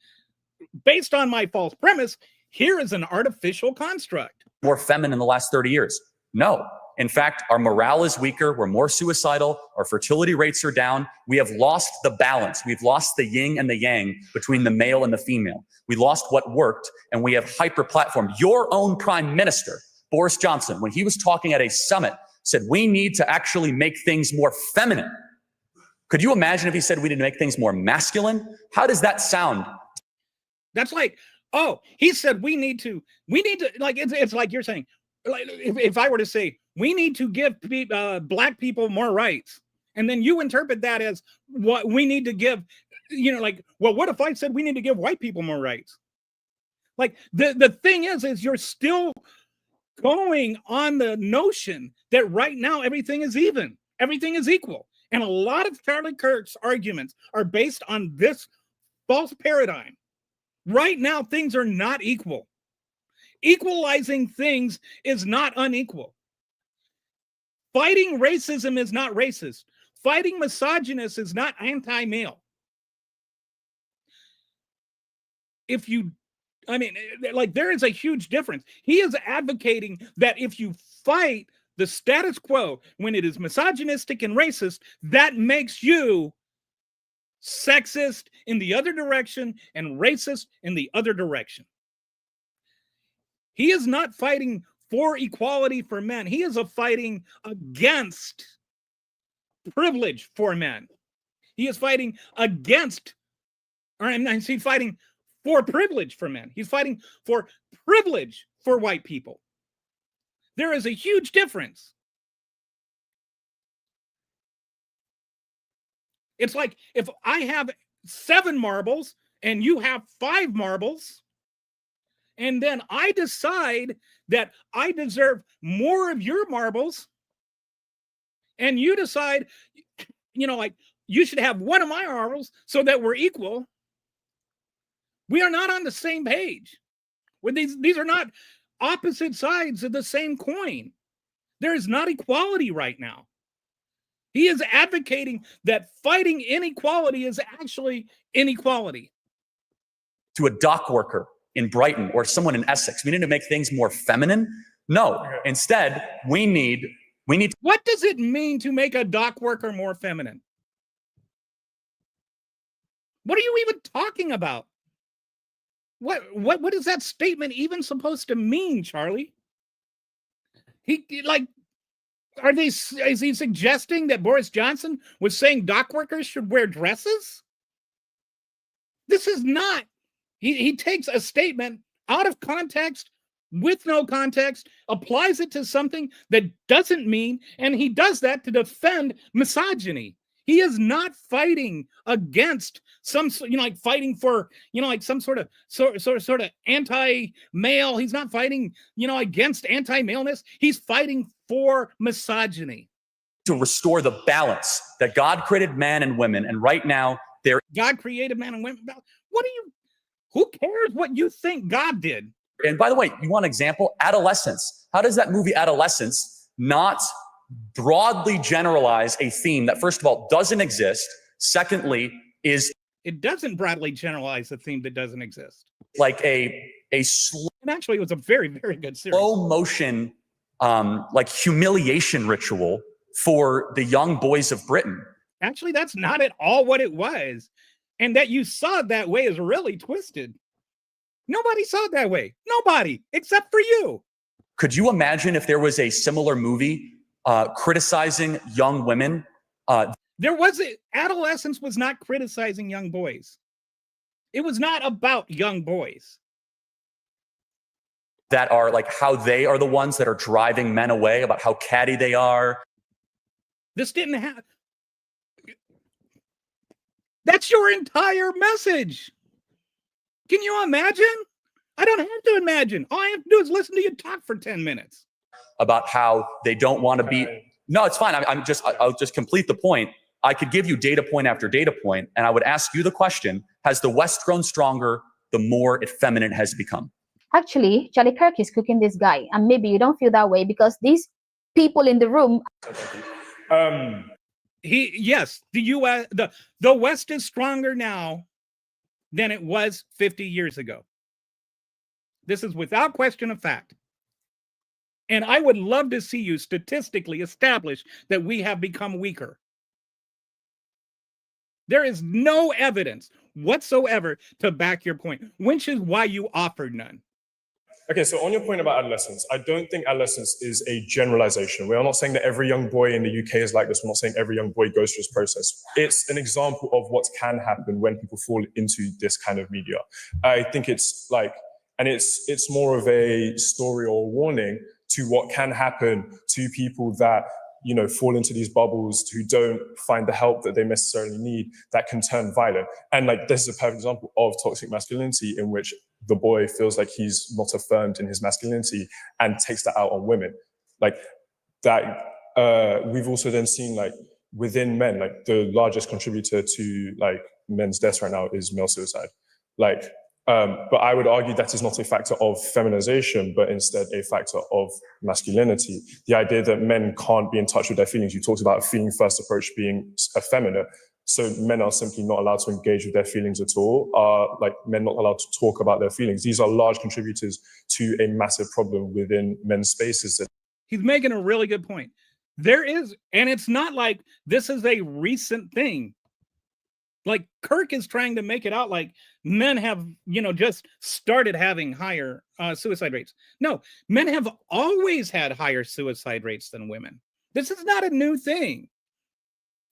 based on my false premise, here is an artificial construct. More feminine in the last 30 years? No. In fact, our morale is weaker. We're more suicidal. Our fertility rates are down. We have lost the balance. We've lost the yin and the yang between the male and the female. We lost what worked, and we have hyper-platformed. Your own prime minister, Boris Johnson, when he was talking at a summit, said we need to actually make things more feminine. Could you imagine if he said we need to make things more masculine? How does that sound? That's like, oh, he said we need to, like, it's like you're saying, like, if I were to say, we need to give black people more rights, and then you interpret that as what we need to give, like, well, what if I said we need to give white people more rights? Like, the thing is you're still going on the notion that right now everything is even, everything is equal. And a lot of Charlie Kirk's arguments are based on this false paradigm. Right now, things are not equal. Equalizing things is not unequal. Fighting racism is not racist. Fighting misogynist is not anti-male. Like, there is a huge difference. He is advocating that if you fight the status quo when it is misogynistic and racist, that makes you sexist in the other direction and racist in the other direction. He is not fighting for equality for men. He is fighting against privilege for men. He is fighting against, he's fighting for privilege for men. He's fighting for privilege for white people. There is a huge difference. It's like if I have 7 marbles and you have 5 marbles, and then I decide that I deserve more of your marbles, and you decide, like, you should have one of my marbles so that we're equal. We are not on the same page. These are not opposite sides of the same coin. There is not equality right now. He is advocating that fighting inequality is actually inequality. To a dock worker in Brighton or someone in Essex, we need to make things more feminine? No. Instead, we need. What does it mean to make a dock worker more feminine? What are you even talking about? What is that statement even supposed to mean, Charlie? Is he suggesting that Boris Johnson was saying dock workers should wear dresses? This is not. He takes a statement out of context, with no context, applies it to something that doesn't mean, and he does that to defend misogyny. He is not fighting against some, like fighting for, like some sort of anti-male. He's not fighting, against anti-maleness. He's fighting for misogyny. To restore the balance that God created man and women, and right now God created man and women. Who cares what you think God did? And by the way, you want an example? Adolescence. How does that movie Adolescence not broadly generalize a theme that, first of all, doesn't exist? Secondly, it doesn't broadly generalize a theme that doesn't exist. Like a slow, and actually, it was a very, very good series. Slow motion, like humiliation ritual for the young boys of Britain. Actually, that's not at all what it was. And that you saw it that way is really twisted. Nobody saw it that way. Nobody, except for you. Could you imagine if there was a similar movie criticizing young women? Adolescence was not criticizing young boys. It was not about young boys. That are like how they are the ones that are driving men away, about how catty they are. This didn't happen. That's your entire message. Can you imagine? I don't have to imagine. All I have to do is listen to you talk for 10 minutes. About how they don't want to be. No, it's fine. I'll just complete the point. I could give you data point after data point, and I would ask you the question: has the West grown stronger the more effeminate has become? Actually, Charlie Kirk is cooking this guy, and maybe you don't feel that way because these people in the room. Yes, the U.S. the West is stronger now than it was 50 years ago. This is without question of fact. And I would love to see you statistically establish that we have become weaker. There is no evidence whatsoever to back your point, which is why you offered none. Okay, so on your point about adolescence, I don't think adolescence is a generalization. We are not saying that every young boy in the UK is like this. We're not saying every young boy goes through this process. It's an example of what can happen when people fall into this kind of media. I think it's like, and it's more of a story or a warning to what can happen to people that, you know, fall into these bubbles, who don't find the help that they necessarily need, that can turn violent. And like, this is a perfect example of toxic masculinity, in which the boy feels like he's not affirmed in his masculinity and takes that out on women. Like that, we've also then seen, like, within men, like the largest contributor to like men's deaths right now is male suicide. Like, but I would argue that is not a factor of feminization, but instead a factor of masculinity. The idea that men can't be in touch with their feelings. You talked about a feeling first approach being effeminate. So men are simply not allowed to engage with their feelings at all. Like, men not allowed to talk about their feelings. These are large contributors to a massive problem within men's spaces. He's making a really good point. There is, and it's not like this is a recent thing. Like, Kirk is trying to make it out like men have, you know, just started having higher suicide rates. No, men have always had higher suicide rates than women. This is not a new thing.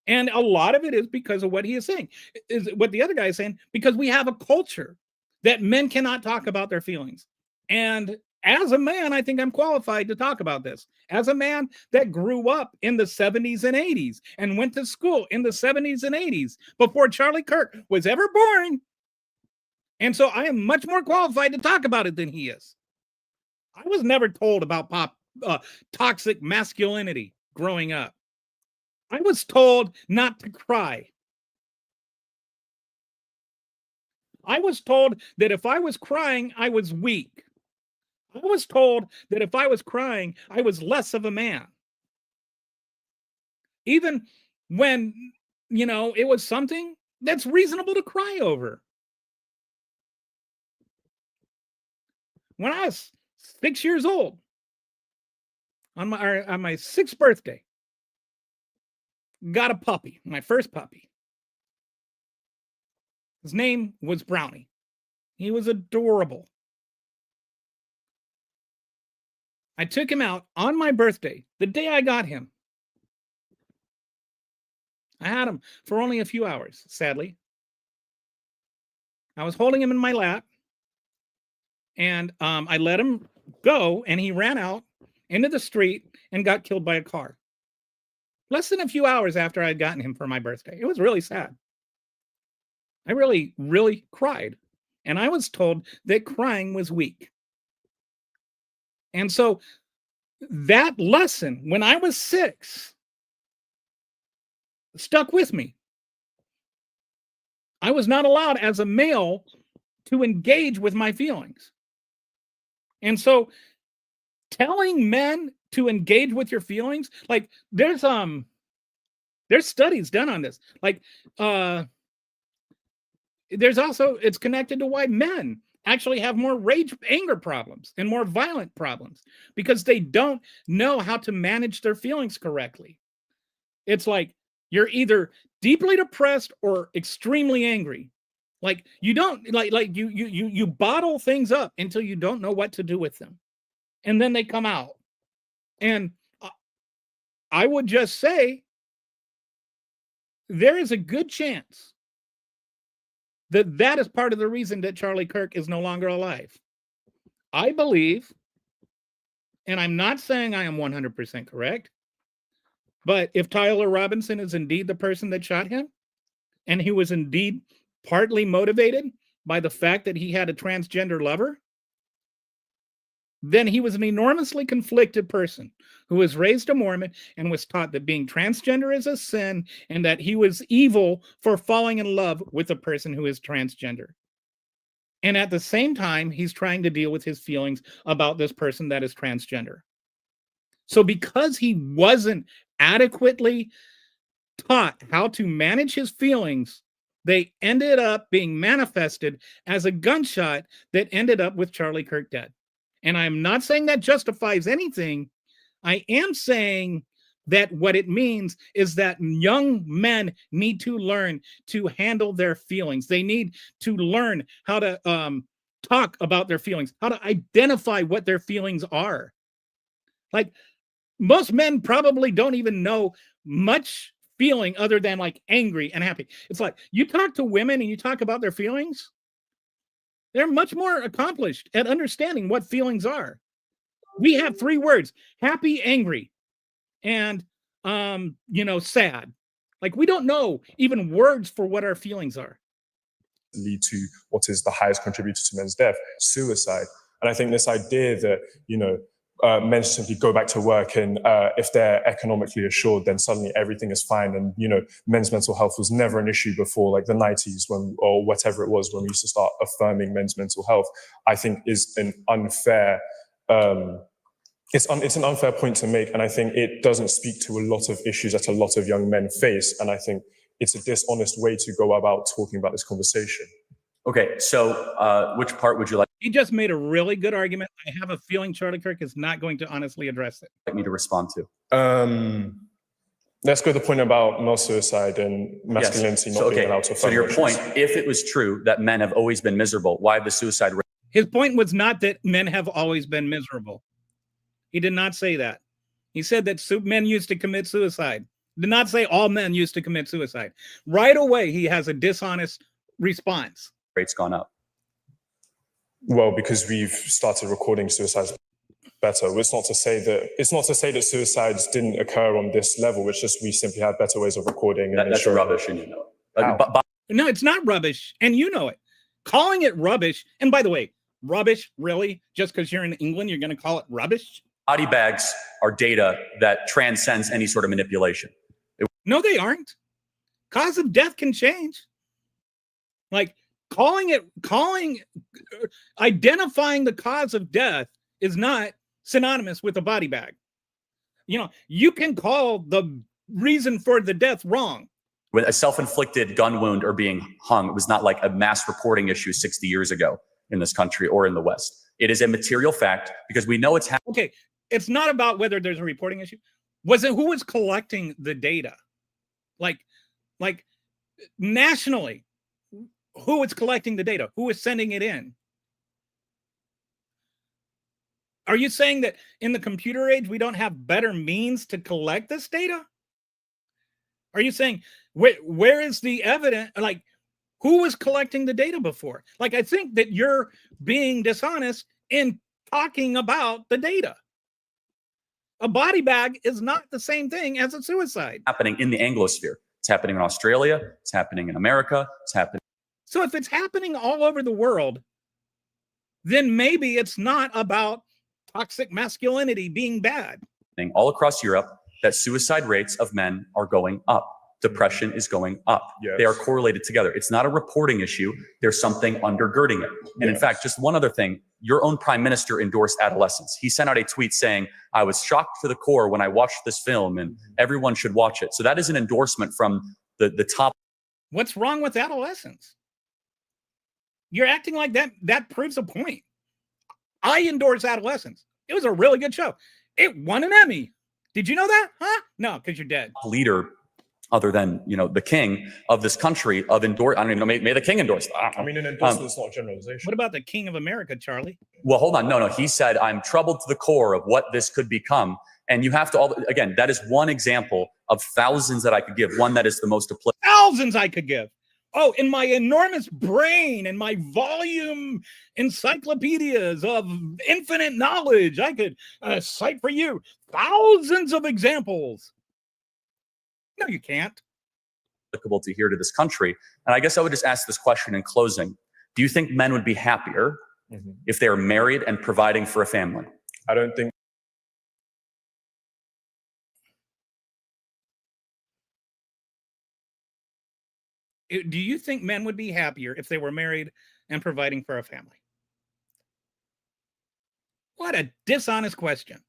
And a lot of it is because of what he is saying, is what the other guy is saying, because we have a culture that men cannot talk about their feelings. And as a man, I think I'm qualified to talk about this. As a man that grew up in the 70s and 80s and went to school in the 70s and 80s before Charlie Kirk was ever born. And so I am much more qualified to talk about it than he is. I was never told about toxic masculinity growing up. I was told not to cry. I was told that if I was crying, I was weak. I was told that if I was crying, I was less of a man. Even when, you know, it was something that's reasonable to cry over. When I was 6 years old, on my 6th birthday, got a puppy, my first puppy. His name was Brownie. He was adorable. I took him out on my birthday, the day I got him. I had him for only a few hours, sadly. I was holding him in my lap, and I let him go, and he ran out into the street and got killed by a car. Less than a few hours after I'd gotten him for my birthday. It was really sad. I really, really cried. And I was told that crying was weak. And so that lesson, when I was 6, stuck with me. I was not allowed as a male to engage with my feelings. And so telling men to engage with your feelings, like there's studies done on this. Like there's also, it's connected to why men actually have more anger problems and more violent problems, because they don't know how to manage their feelings correctly. It's like you're either deeply depressed or extremely angry. Like you don't you bottle things up until you don't know what to do with them, and then they come out. And I would just say there is a good chance that that is part of the reason that Charlie Kirk is no longer alive. I believe, and I'm not saying I am 100% correct, but if Tyler Robinson is indeed the person that shot him, and he was indeed partly motivated by the fact that he had a transgender lover, then he was an enormously conflicted person who was raised a Mormon and was taught that being transgender is a sin and that he was evil for falling in love with a person who is transgender. And at the same time, he's trying to deal with his feelings about this person that is transgender. So because he wasn't adequately taught how to manage his feelings, they ended up being manifested as a gunshot that ended up with Charlie Kirk dead. And I'm not saying that justifies anything. I am saying that what it means is that young men need to learn to handle their feelings. They need to learn how to talk about their feelings, how to identify what their feelings are. Like, most men probably don't even know much feeling other than like angry and happy. It's like you talk to women and you talk about their feelings, they're much more accomplished at understanding what feelings are. We have 3 words: happy, angry, and sad. Like, we don't know even words for what our feelings are. Lead to what is the highest contributor to men's death, suicide. And I think this idea that, men simply go back to work and if they're economically assured, then suddenly everything is fine. And, men's mental health was never an issue before, like the 90s or whatever it was when we used to start affirming men's mental health, I think is an unfair it's an unfair point to make, and I think it doesn't speak to a lot of issues that a lot of young men face, and I think it's a dishonest way to go about talking about this conversation. Okay, so which part would you like He just made a really good argument. I have a feeling Charlie Kirk is not going to honestly address it. me to respond to? Let's go to the point about mass suicide and masculinity not being allowed to affirm. So to your emotions. point, if it was true that men have always been miserable, why have the suicide rate? His point was not that men have always been miserable. He did not say that. He said that men used to commit suicide. Did not say all men used to commit suicide. Right away, he has a dishonest response. Rate's gone up. Well, because we've started recording suicides better. It's not to say that suicides didn't occur on this level. It's just we simply had better ways of recording. That's rubbish, and you know it. No, it's not rubbish, and you know it. Calling it rubbish, and by the way, rubbish, really? Just because you're in England, you're going to call it rubbish? Body bags are data that transcends any sort of manipulation. No, they aren't. Cause of death can change. Like, identifying the cause of death is not synonymous with a body bag. You can call the reason for the death wrong. When a self-inflicted gun wound or being hung, it was not like a mass reporting issue 60 years ago in this country or in the West. It is a material fact because we know it's happening. Okay, it's not about whether there's a reporting issue. Was it who was collecting the data? Like nationally, who is collecting the data? Who is sending it in? Are you saying that in the computer age, we don't have better means to collect this data? Are you saying, where is the evidence? Like, who was collecting the data before? Like, I think that you're being dishonest in talking about the data. A body bag is not the same thing as a suicide. Happening in the Anglosphere. It's happening in Australia. It's happening in America. It's happening. So if it's happening all over the world, then maybe it's not about toxic masculinity being bad. All across Europe, that suicide rates of men are going up. Depression is going up. Yes. They are correlated together. It's not a reporting issue. There's something undergirding it. And in fact, just one other thing, your own prime minister endorsed adolescence. He sent out a tweet saying, I was shocked to the core when I watched this film and everyone should watch it. So that is an endorsement from the top. What's wrong with adolescence? You're acting like that proves a point. I endorse adolescence. It was a really good show. It won an Emmy. Did you know that? Huh? No, because you're dead. Leader, other than the king of this country, of endorse. I don't even know. May the king endorse that. I mean, an endorsement is not a generalization. What about the King of America, Charlie? Well, hold on. No. He said, I'm troubled to the core of what this could become. And you have to, again, that is one example of thousands that I could give. One that is the most applicable. Thousands I could give. Oh, in my enormous brain and my volume encyclopedias of infinite knowledge, I could cite for you thousands of examples. No, you can't. Applicable to here to this country. And I guess I would just ask this question in closing. Do you think men would be happier if they are married and providing for a family? I don't think. Do you think men would be happier if they were married and providing for a family? What a dishonest question.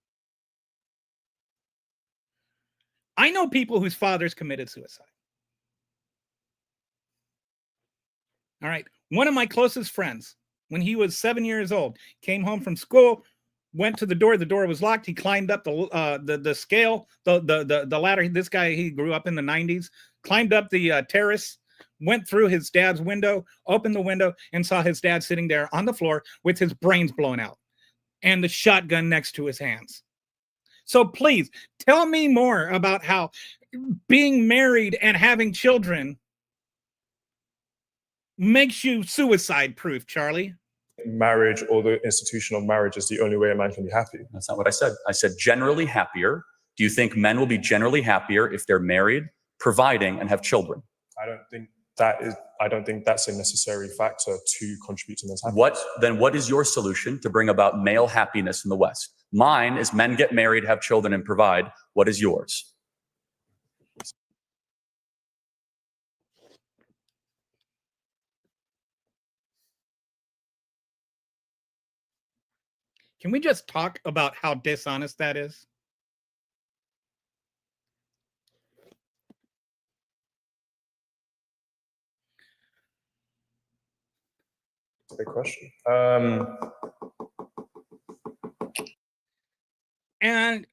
I know people whose fathers committed suicide. All right. One of my closest friends, when he was 7 years old, came home from school, went to the door was locked. He climbed up the scale, the ladder. This guy, he grew up in the 90s, climbed up the terrace, went through his dad's window, opened the window, and saw his dad sitting there on the floor with his brains blown out and the shotgun next to his hands. So please tell me more about how being married and having children makes you suicide proof, Charlie. Marriage or the institution of marriage is the only way a man can be happy. That's not what I said. I said generally happier. Do you think men will be generally happier if they're married, providing, and have children? I don't think that's a necessary factor to contribute to men's happiness. What is your solution to bring about male happiness in the West? Mine is men get married, have children, and provide. What is yours? Can we just talk about how dishonest that is? That's a big question. And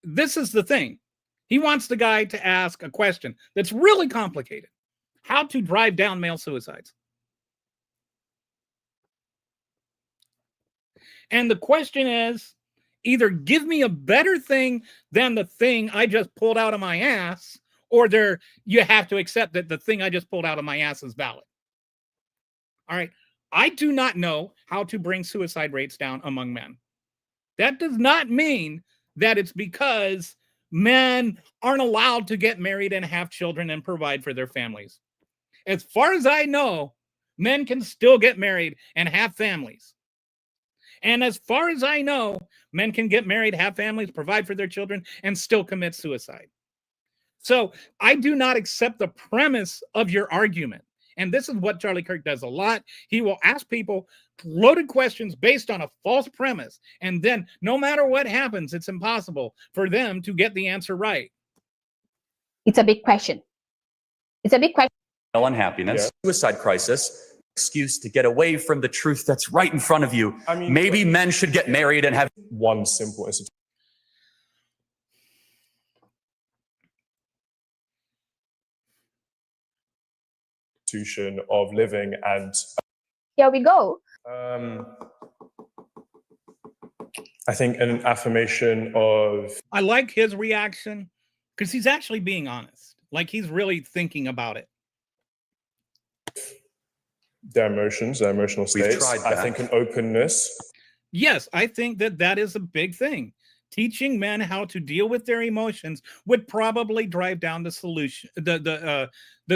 this is the thing. He wants the guy to ask a question that's really complicated. How to drive down male suicides. And the question is, either give me a better thing than the thing I just pulled out of my ass, or you have to accept that the thing I just pulled out of my ass is valid. All right. I do not know how to bring suicide rates down among men. That does not mean that it's because men aren't allowed to get married and have children and provide for their families. As far as I know, men can still get married and have families. And as far as I know, men can get married, have families, provide for their children, and still commit suicide. So I do not accept the premise of your argument. And this is what Charlie Kirk does a lot. He will ask people loaded questions based on a false premise. And then no matter what happens, it's impossible for them to get the answer right. It's a big question. It's a big question. Unhappiness, suicide crisis, excuse to get away from the truth that's right in front of you. I mean, maybe men should get married and have one simple institution of living, and here we go. I think an affirmation of. I like his reaction because he's actually being honest. Like he's really thinking about it. Their emotions, their emotional states. I think an openness. Yes, I think that is a big thing. Teaching men how to deal with their emotions would probably drive down the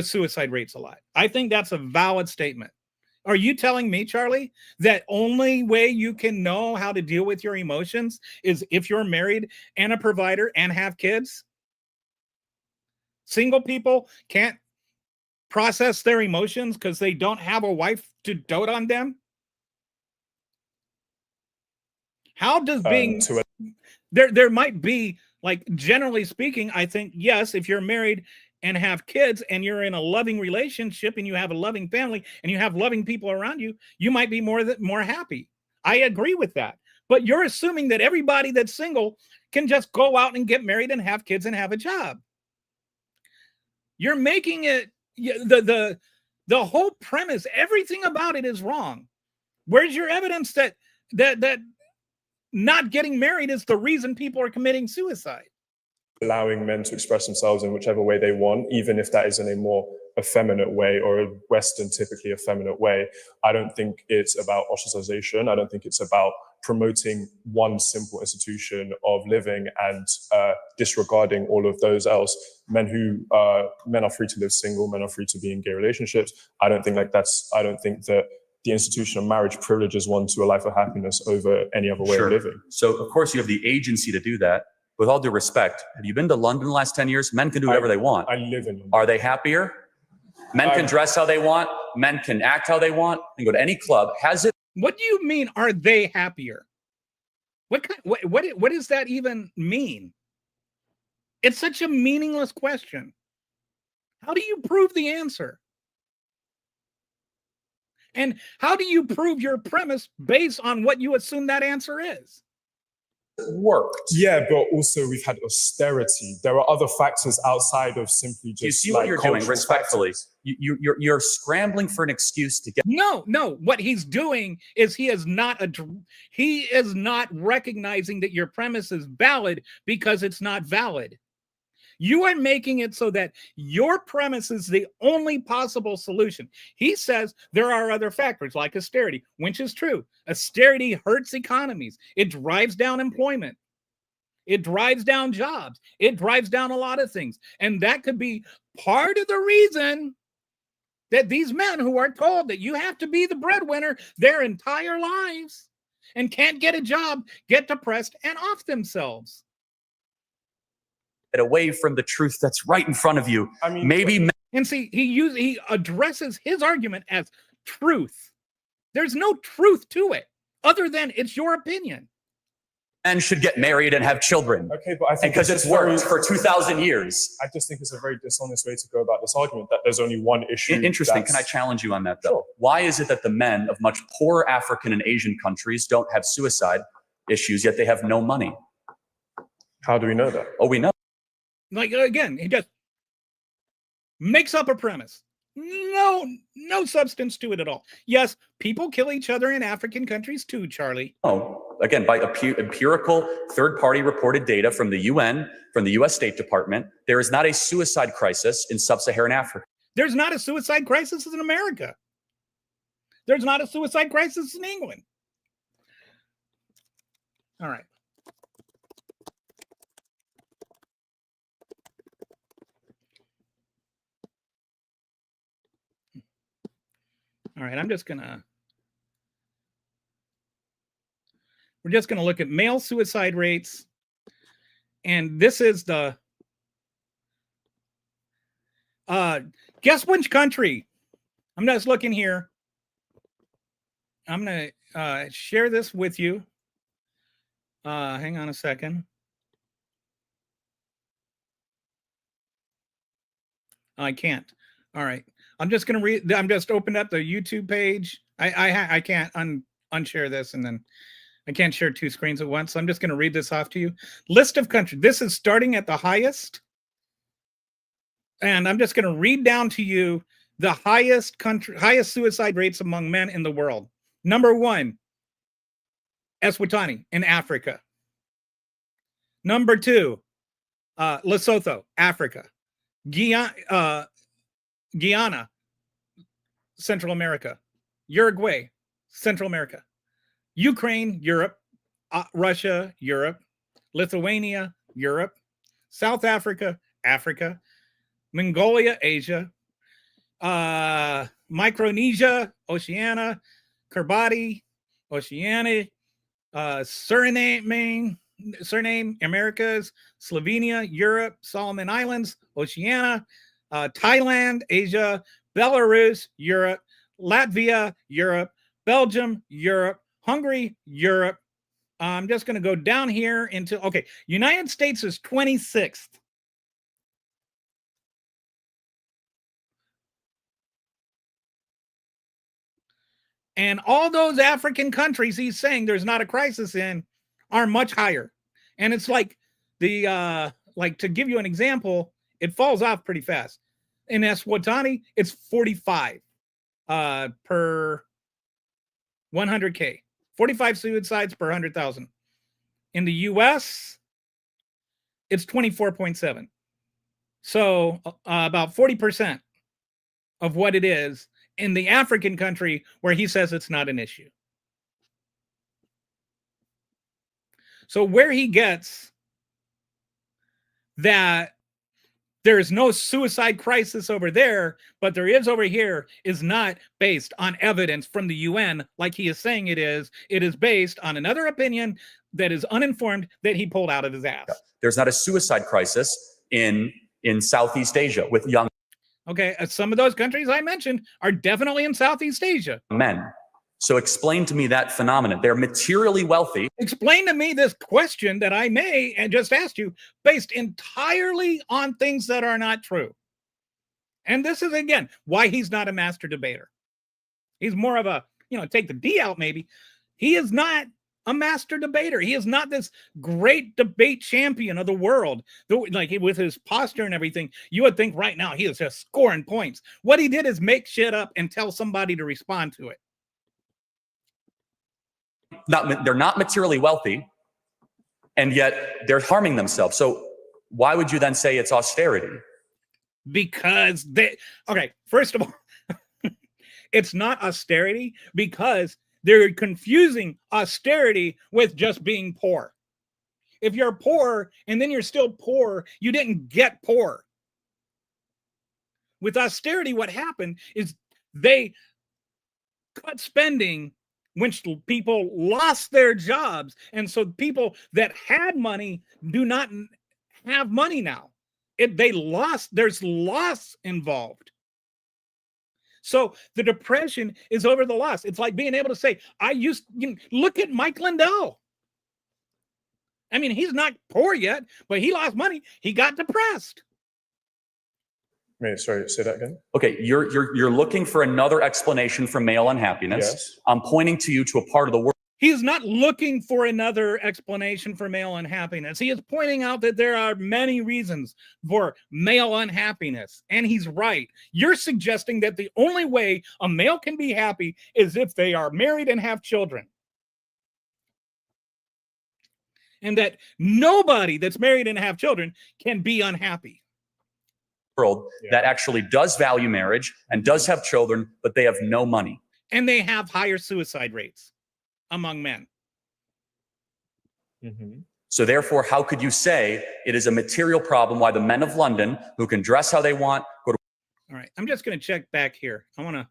suicide rates a lot. I think that's a valid statement. Are you telling me, Charlie, that only way you can know how to deal with your emotions is if you're married and a provider and have kids? Single people can't process their emotions because they don't have a wife to dote on them? How does being there might be, like, generally speaking, I think, yes, if you're married and have kids and you're in a loving relationship and you have a loving family and you have loving people around you, you might be more happy. I agree with that. But you're assuming that everybody that's single can just go out and get married and have kids and have a job. You're making it the whole premise, everything about it is wrong. Where's your evidence that not getting married is the reason people are committing suicide? Allowing men to express themselves in whichever way they want, even if that is in a more effeminate way or a Western, typically effeminate way. I don't think it's about ostracization. I don't think it's about promoting one simple institution of living and disregarding all of those else. Men are free to live single, men are free to be in gay relationships. I don't think that the institution of marriage privileges one to a life of happiness over any other way of living. So of course you have the agency to do that. With all due respect, have you been to London the last 10 years? Men can do whatever they want. I live in London. Are they happier? Men can dress how they want. men can act how they want and go to any club. Has it? What do you mean? Are they happier? What does that even mean? It's such a meaningless question. How do you prove the answer? And how do you prove your premise based on what you assume that answer is? Worked. Yeah, but also we've had austerity. There are other factors outside of simply just. You see what you're doing, respectfully. You're scrambling for an excuse to get. No. What he's doing is he is not recognizing that your premise is valid because it's not valid. You are making it so that your premise is the only possible solution. He says there are other factors like austerity, which is true. Austerity hurts economies. It drives down employment. It drives down jobs. It drives down a lot of things. And that could be part of the reason that these men who are told that you have to be the breadwinner their entire lives and can't get a job get depressed and off themselves. Away from the truth that's right in front of you. I mean, maybe. And see, he addresses his argument as truth. There's no truth to it other than it's your opinion. Men should get married and have children. Okay, but I think because it's worked for 2,000 years. I just think it's a very dishonest way to go about this argument that there's only one issue. Interesting. Can I challenge you on that, though? Sure. Why is it that the men of much poorer African and Asian countries don't have suicide issues, yet they have no money? How do we know that? Oh, we know. Like, again, he just makes up a premise. No substance to it at all. Yes, people kill each other in African countries too, Charlie. Oh, again, by empirical third-party reported data from the UN, from the US State Department, there is not a suicide crisis in sub-Saharan Africa. There's not a suicide crisis in America. There's not a suicide crisis in England. All right. All right, we're just gonna look at male suicide rates. And this is the, guess which country? I'm just looking here. I'm gonna share this with you. Hang on a second. I can't. All right. I'm just going to read. I'm just opened up the YouTube page. I can't unshare this, and then I can't share two screens at once. So I'm just going to read this off to you. List of countries. This is starting at the highest. And I'm just going to read down to you the highest suicide rates among men in the world. Number 1, Eswatini in Africa. Number 2, Lesotho, Africa. Guyana, Central America. Uruguay, Central America. Ukraine, Europe. Russia, Europe. Lithuania, Europe. South Africa, Africa. Mongolia, Asia. Micronesia, Oceania. Kiribati, Oceania. Suriname, Americas. Slovenia, Europe. Solomon Islands, Oceania. Thailand, Asia. Belarus, Europe. Latvia, Europe. Belgium, Europe. Hungary, Europe. I'm just going to go down here into, okay, United States is 26th. And all those African countries he's saying there's not a crisis in are much higher. And it's like like to give you an example, it falls off pretty fast. In Eswatini, it's 45 per 100K. 45 suicides per 100,000. In the US, it's 24.7. So about 40% of what it is in the African country where he says it's not an issue. So where he gets that there is no suicide crisis over there, but there is over here, is not based on evidence from the UN like he is saying it is. It is based on another opinion that is uninformed that he pulled out of his ass. There's not a suicide crisis in Southeast Asia with young. Okay, some of those countries I mentioned are definitely in Southeast Asia. Men. So explain to me that phenomenon. They're materially wealthy. Explain to me this question that I may and just asked you based entirely on things that are not true. And this is, again, why he's not a master debater. He's more of a, take the D out maybe. He is not a master debater. He is not this great debate champion of the world. Like with his posture and everything, you would think right now he is just scoring points. What he did is make shit up and tell somebody to respond to it. They're not materially wealthy, and yet they're harming themselves. So why would you then say it's austerity? Because first of all, it's not austerity because they're confusing austerity with just being poor. If you're poor and then you're still poor, you didn't get poor. With austerity, what happened is they cut spending when people lost their jobs. And so people that had money do not have money now. There's loss involved. So the depression is over the loss. It's like being able to say, look at Mike Lindell. I mean, he's not poor yet, but he lost money. He got depressed. Wait, sorry, say that again. Okay, you're looking for another explanation for male unhappiness. Yes. I'm pointing to you to a part of the world. He's not looking for another explanation for male unhappiness. He is pointing out that there are many reasons for male unhappiness, and he's right. You're suggesting that the only way a male can be happy is if they are married and have children. And that nobody that's married and have children can be unhappy. World that actually does value marriage and does have children, but they have no money. And they have higher suicide rates among men. Mm-hmm. So therefore, how could you say it is a material problem why the men of London who can dress how they want go to... All right, I'm just going to check back here. I want to,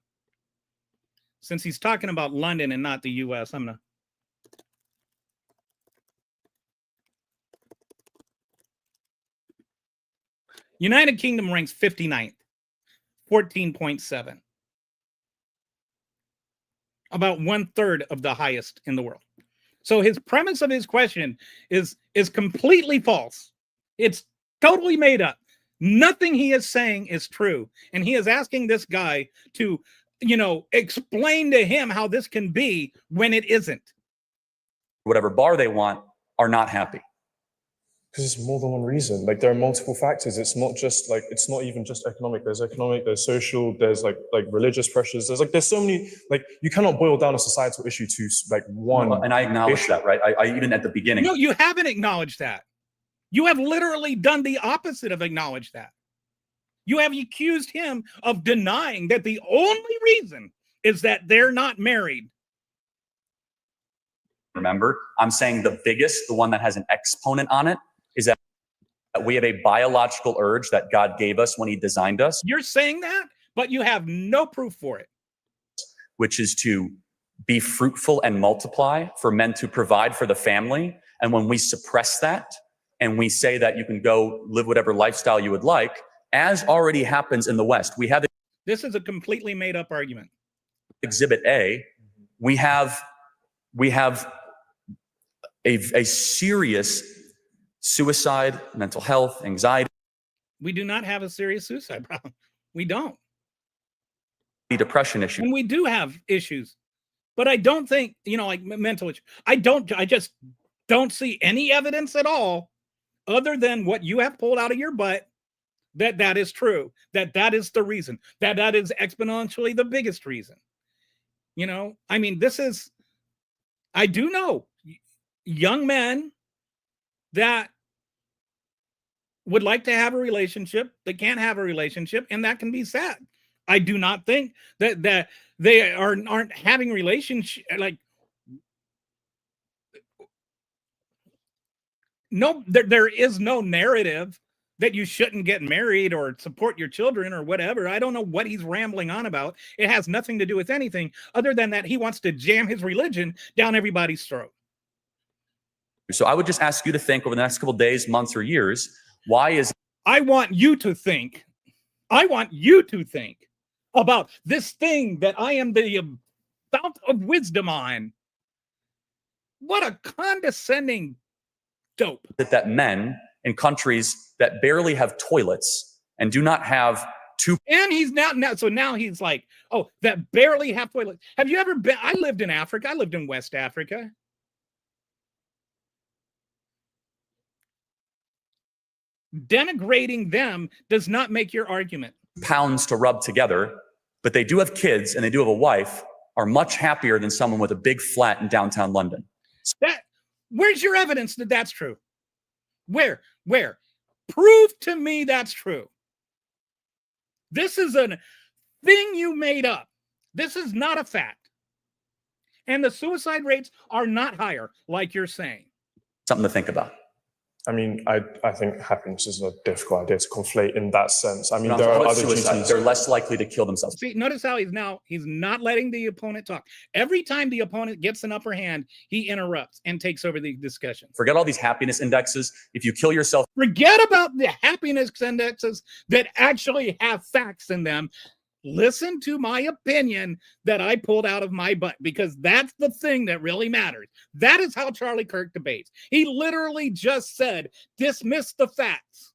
since he's talking about London and not the US, I'm going to United Kingdom ranks 59th, 14.7. About 1/3 of the highest in the world. So his premise of his question is completely false. It's totally made up. Nothing he is saying is true. And he is asking this guy to, explain to him how this can be when it isn't. Whatever bar they want are not happy. Because it's more than one reason. Like there are multiple factors. It's not even just economic. There's economic, there's social, there's like religious pressures. There's so many, you cannot boil down a societal issue to one. Well, and I acknowledge that, right? I even at the beginning. No, you haven't acknowledged that. You have literally done the opposite of acknowledge that. You have accused him of denying that the only reason is that they're not married. Remember, I'm saying the one that has an exponent on it, is that we have a biological urge that God gave us when he designed us. You're saying that, but you have no proof for it. Which is to be fruitful and multiply, for men to provide for the family. And when we suppress that and we say that you can go live whatever lifestyle you would like, as already happens in the West, we have... This is a completely made up argument. Exhibit A, we have a serious suicide, mental health, anxiety. We do not have a serious suicide problem. We don't. Depression issue. And we do have issues. But I don't think, mental issues. I just don't see any evidence at all other than what you have pulled out of your butt that is true. That is the reason. That is exponentially the biggest reason. I do know young men that would like to have a relationship, they can't have a relationship, and that can be sad. I do not think that they aren't having relationship there is no narrative that you shouldn't get married or support your children or whatever. I don't know what he's rambling on about. It has nothing to do with anything other than that he wants to jam his religion down everybody's throat. So I would just ask you to think over the next couple of days, months, or years, why is... I want you to think I want you to think about this thing that I am the fount of wisdom on. What a condescending dope. That men in countries that barely have toilets and do not have two. And he's now he's like, oh, that barely have toilets. Have you ever been? I lived in Africa. I lived in West Africa. Denigrating them does not make your argument. Pounds to rub together, but they do have kids and they do have a wife, are much happier than someone with a big flat in downtown London. Where's your evidence that that's true? Where? Prove to me that's true. This is a thing you made up. This is not a fact. And the suicide rates are not higher, like you're saying. Something to think about. I mean, I think happiness is a difficult idea to conflate in that sense. I mean, there are other duties. They're less likely to kill themselves. See, notice how he's not letting the opponent talk. Every time the opponent gets an upper hand, he interrupts and takes over the discussion. Forget all these happiness indexes. If you kill yourself, forget about the happiness indexes that actually have facts in them. Listen to my opinion that I pulled out of my butt, because that's the thing that really matters. That is how Charlie Kirk debates. He literally just said, dismiss the facts.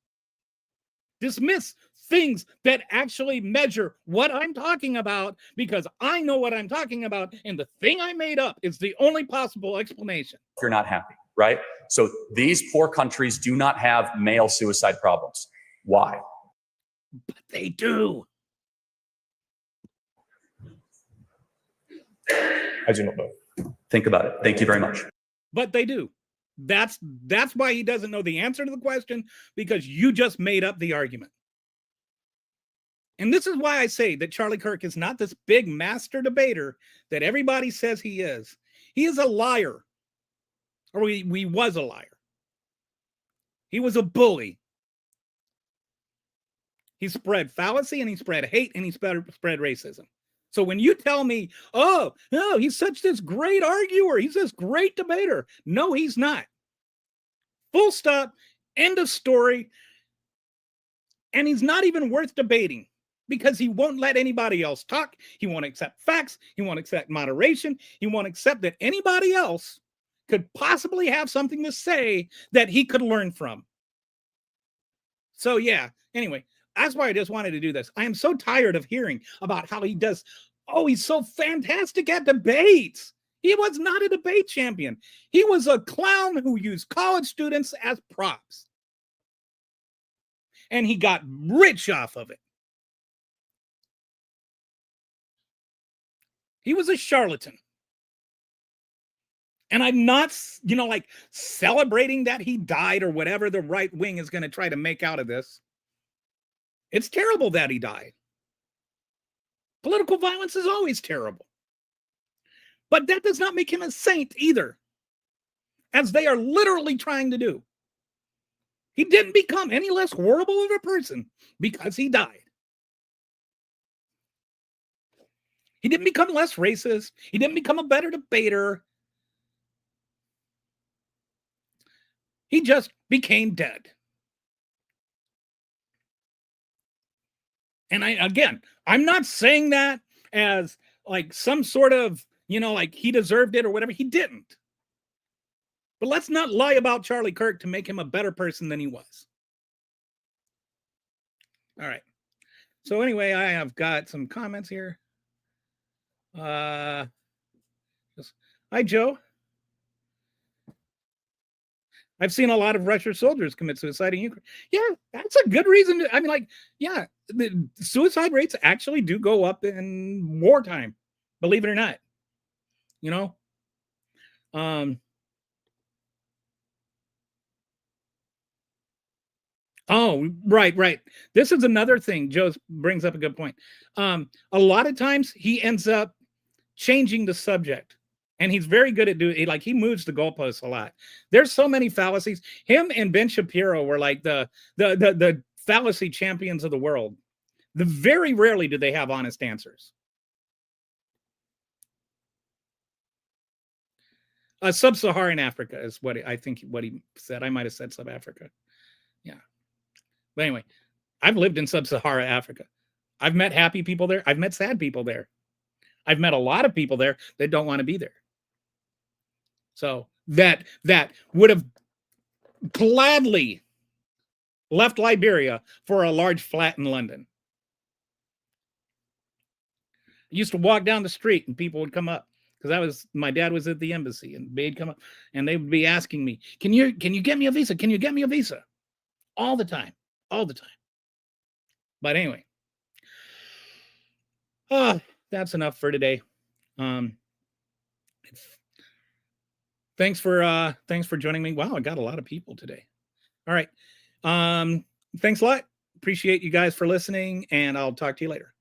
Dismiss things that actually measure what I'm talking about, because I know what I'm talking about, and the thing I made up is the only possible explanation. You're not happy, right? So these poor countries do not have male suicide problems. Why? But they do. I do not know. Think about it. Thank you very much. But they do. That's why he doesn't know the answer to the question, because you just made up the argument. And this is why I say that Charlie Kirk is not this big master debater that everybody says he is. He is a liar. Or he was a liar. He was a bully. He spread fallacy, and he spread hate, and he spread racism. So when you tell me, oh, no, he's such this great arguer, he's this great debater. No, he's not. Full stop, end of story. And he's not even worth debating, because he won't let anybody else talk. He won't accept facts. He won't accept moderation. He won't accept that anybody else could possibly have something to say that he could learn from. So yeah, anyway. That's why I just wanted to do this. I am so tired of hearing about how he does. Oh, he's so fantastic at debates. He was not a debate champion. He was a clown who used college students as props. And he got rich off of it. He was a charlatan. And I'm not, like celebrating that he died or whatever the right wing is going to try to make out of this. It's terrible that he died. Political violence is always terrible. But that does not make him a saint either, as they are literally trying to do. He didn't become any less horrible of a person because he died. He didn't become less racist. He didn't become a better debater. He just became dead. And I'm not saying that as like some sort of, like he deserved it or whatever. He didn't. But let's not lie about Charlie Kirk to make him a better person than he was. All right. So anyway, I have got some comments here. Hi, Joe. I've seen a lot of Russian soldiers commit suicide in Ukraine. Yeah, that's a good reason. The suicide rates actually do go up in wartime, believe it or not. Oh, right. This is another thing. Joe brings up a good point. A lot of times he ends up changing the subject. And he's very good at doing it. He moves the goalposts a lot. There's so many fallacies. Him and Ben Shapiro were like the fallacy champions of the world. Very rarely do they have honest answers. Sub-Saharan Africa is what I think what he said. I might have said Sub-Africa. Yeah. But anyway, I've lived in sub-Sahara Africa. I've met happy people there. I've met sad people there. I've met a lot of people there that don't want to be there. So that would have gladly left Liberia for a large flat in London. I used to walk down the street and people would come up because my dad was at the embassy, and they'd come up and they would be asking me, can you get me a visa? Can you get me a visa? All the time. But anyway, that's enough for today. Thanks for joining me. Wow, I got a lot of people today. All right. Thanks a lot. Appreciate you guys for listening, and I'll talk to you later.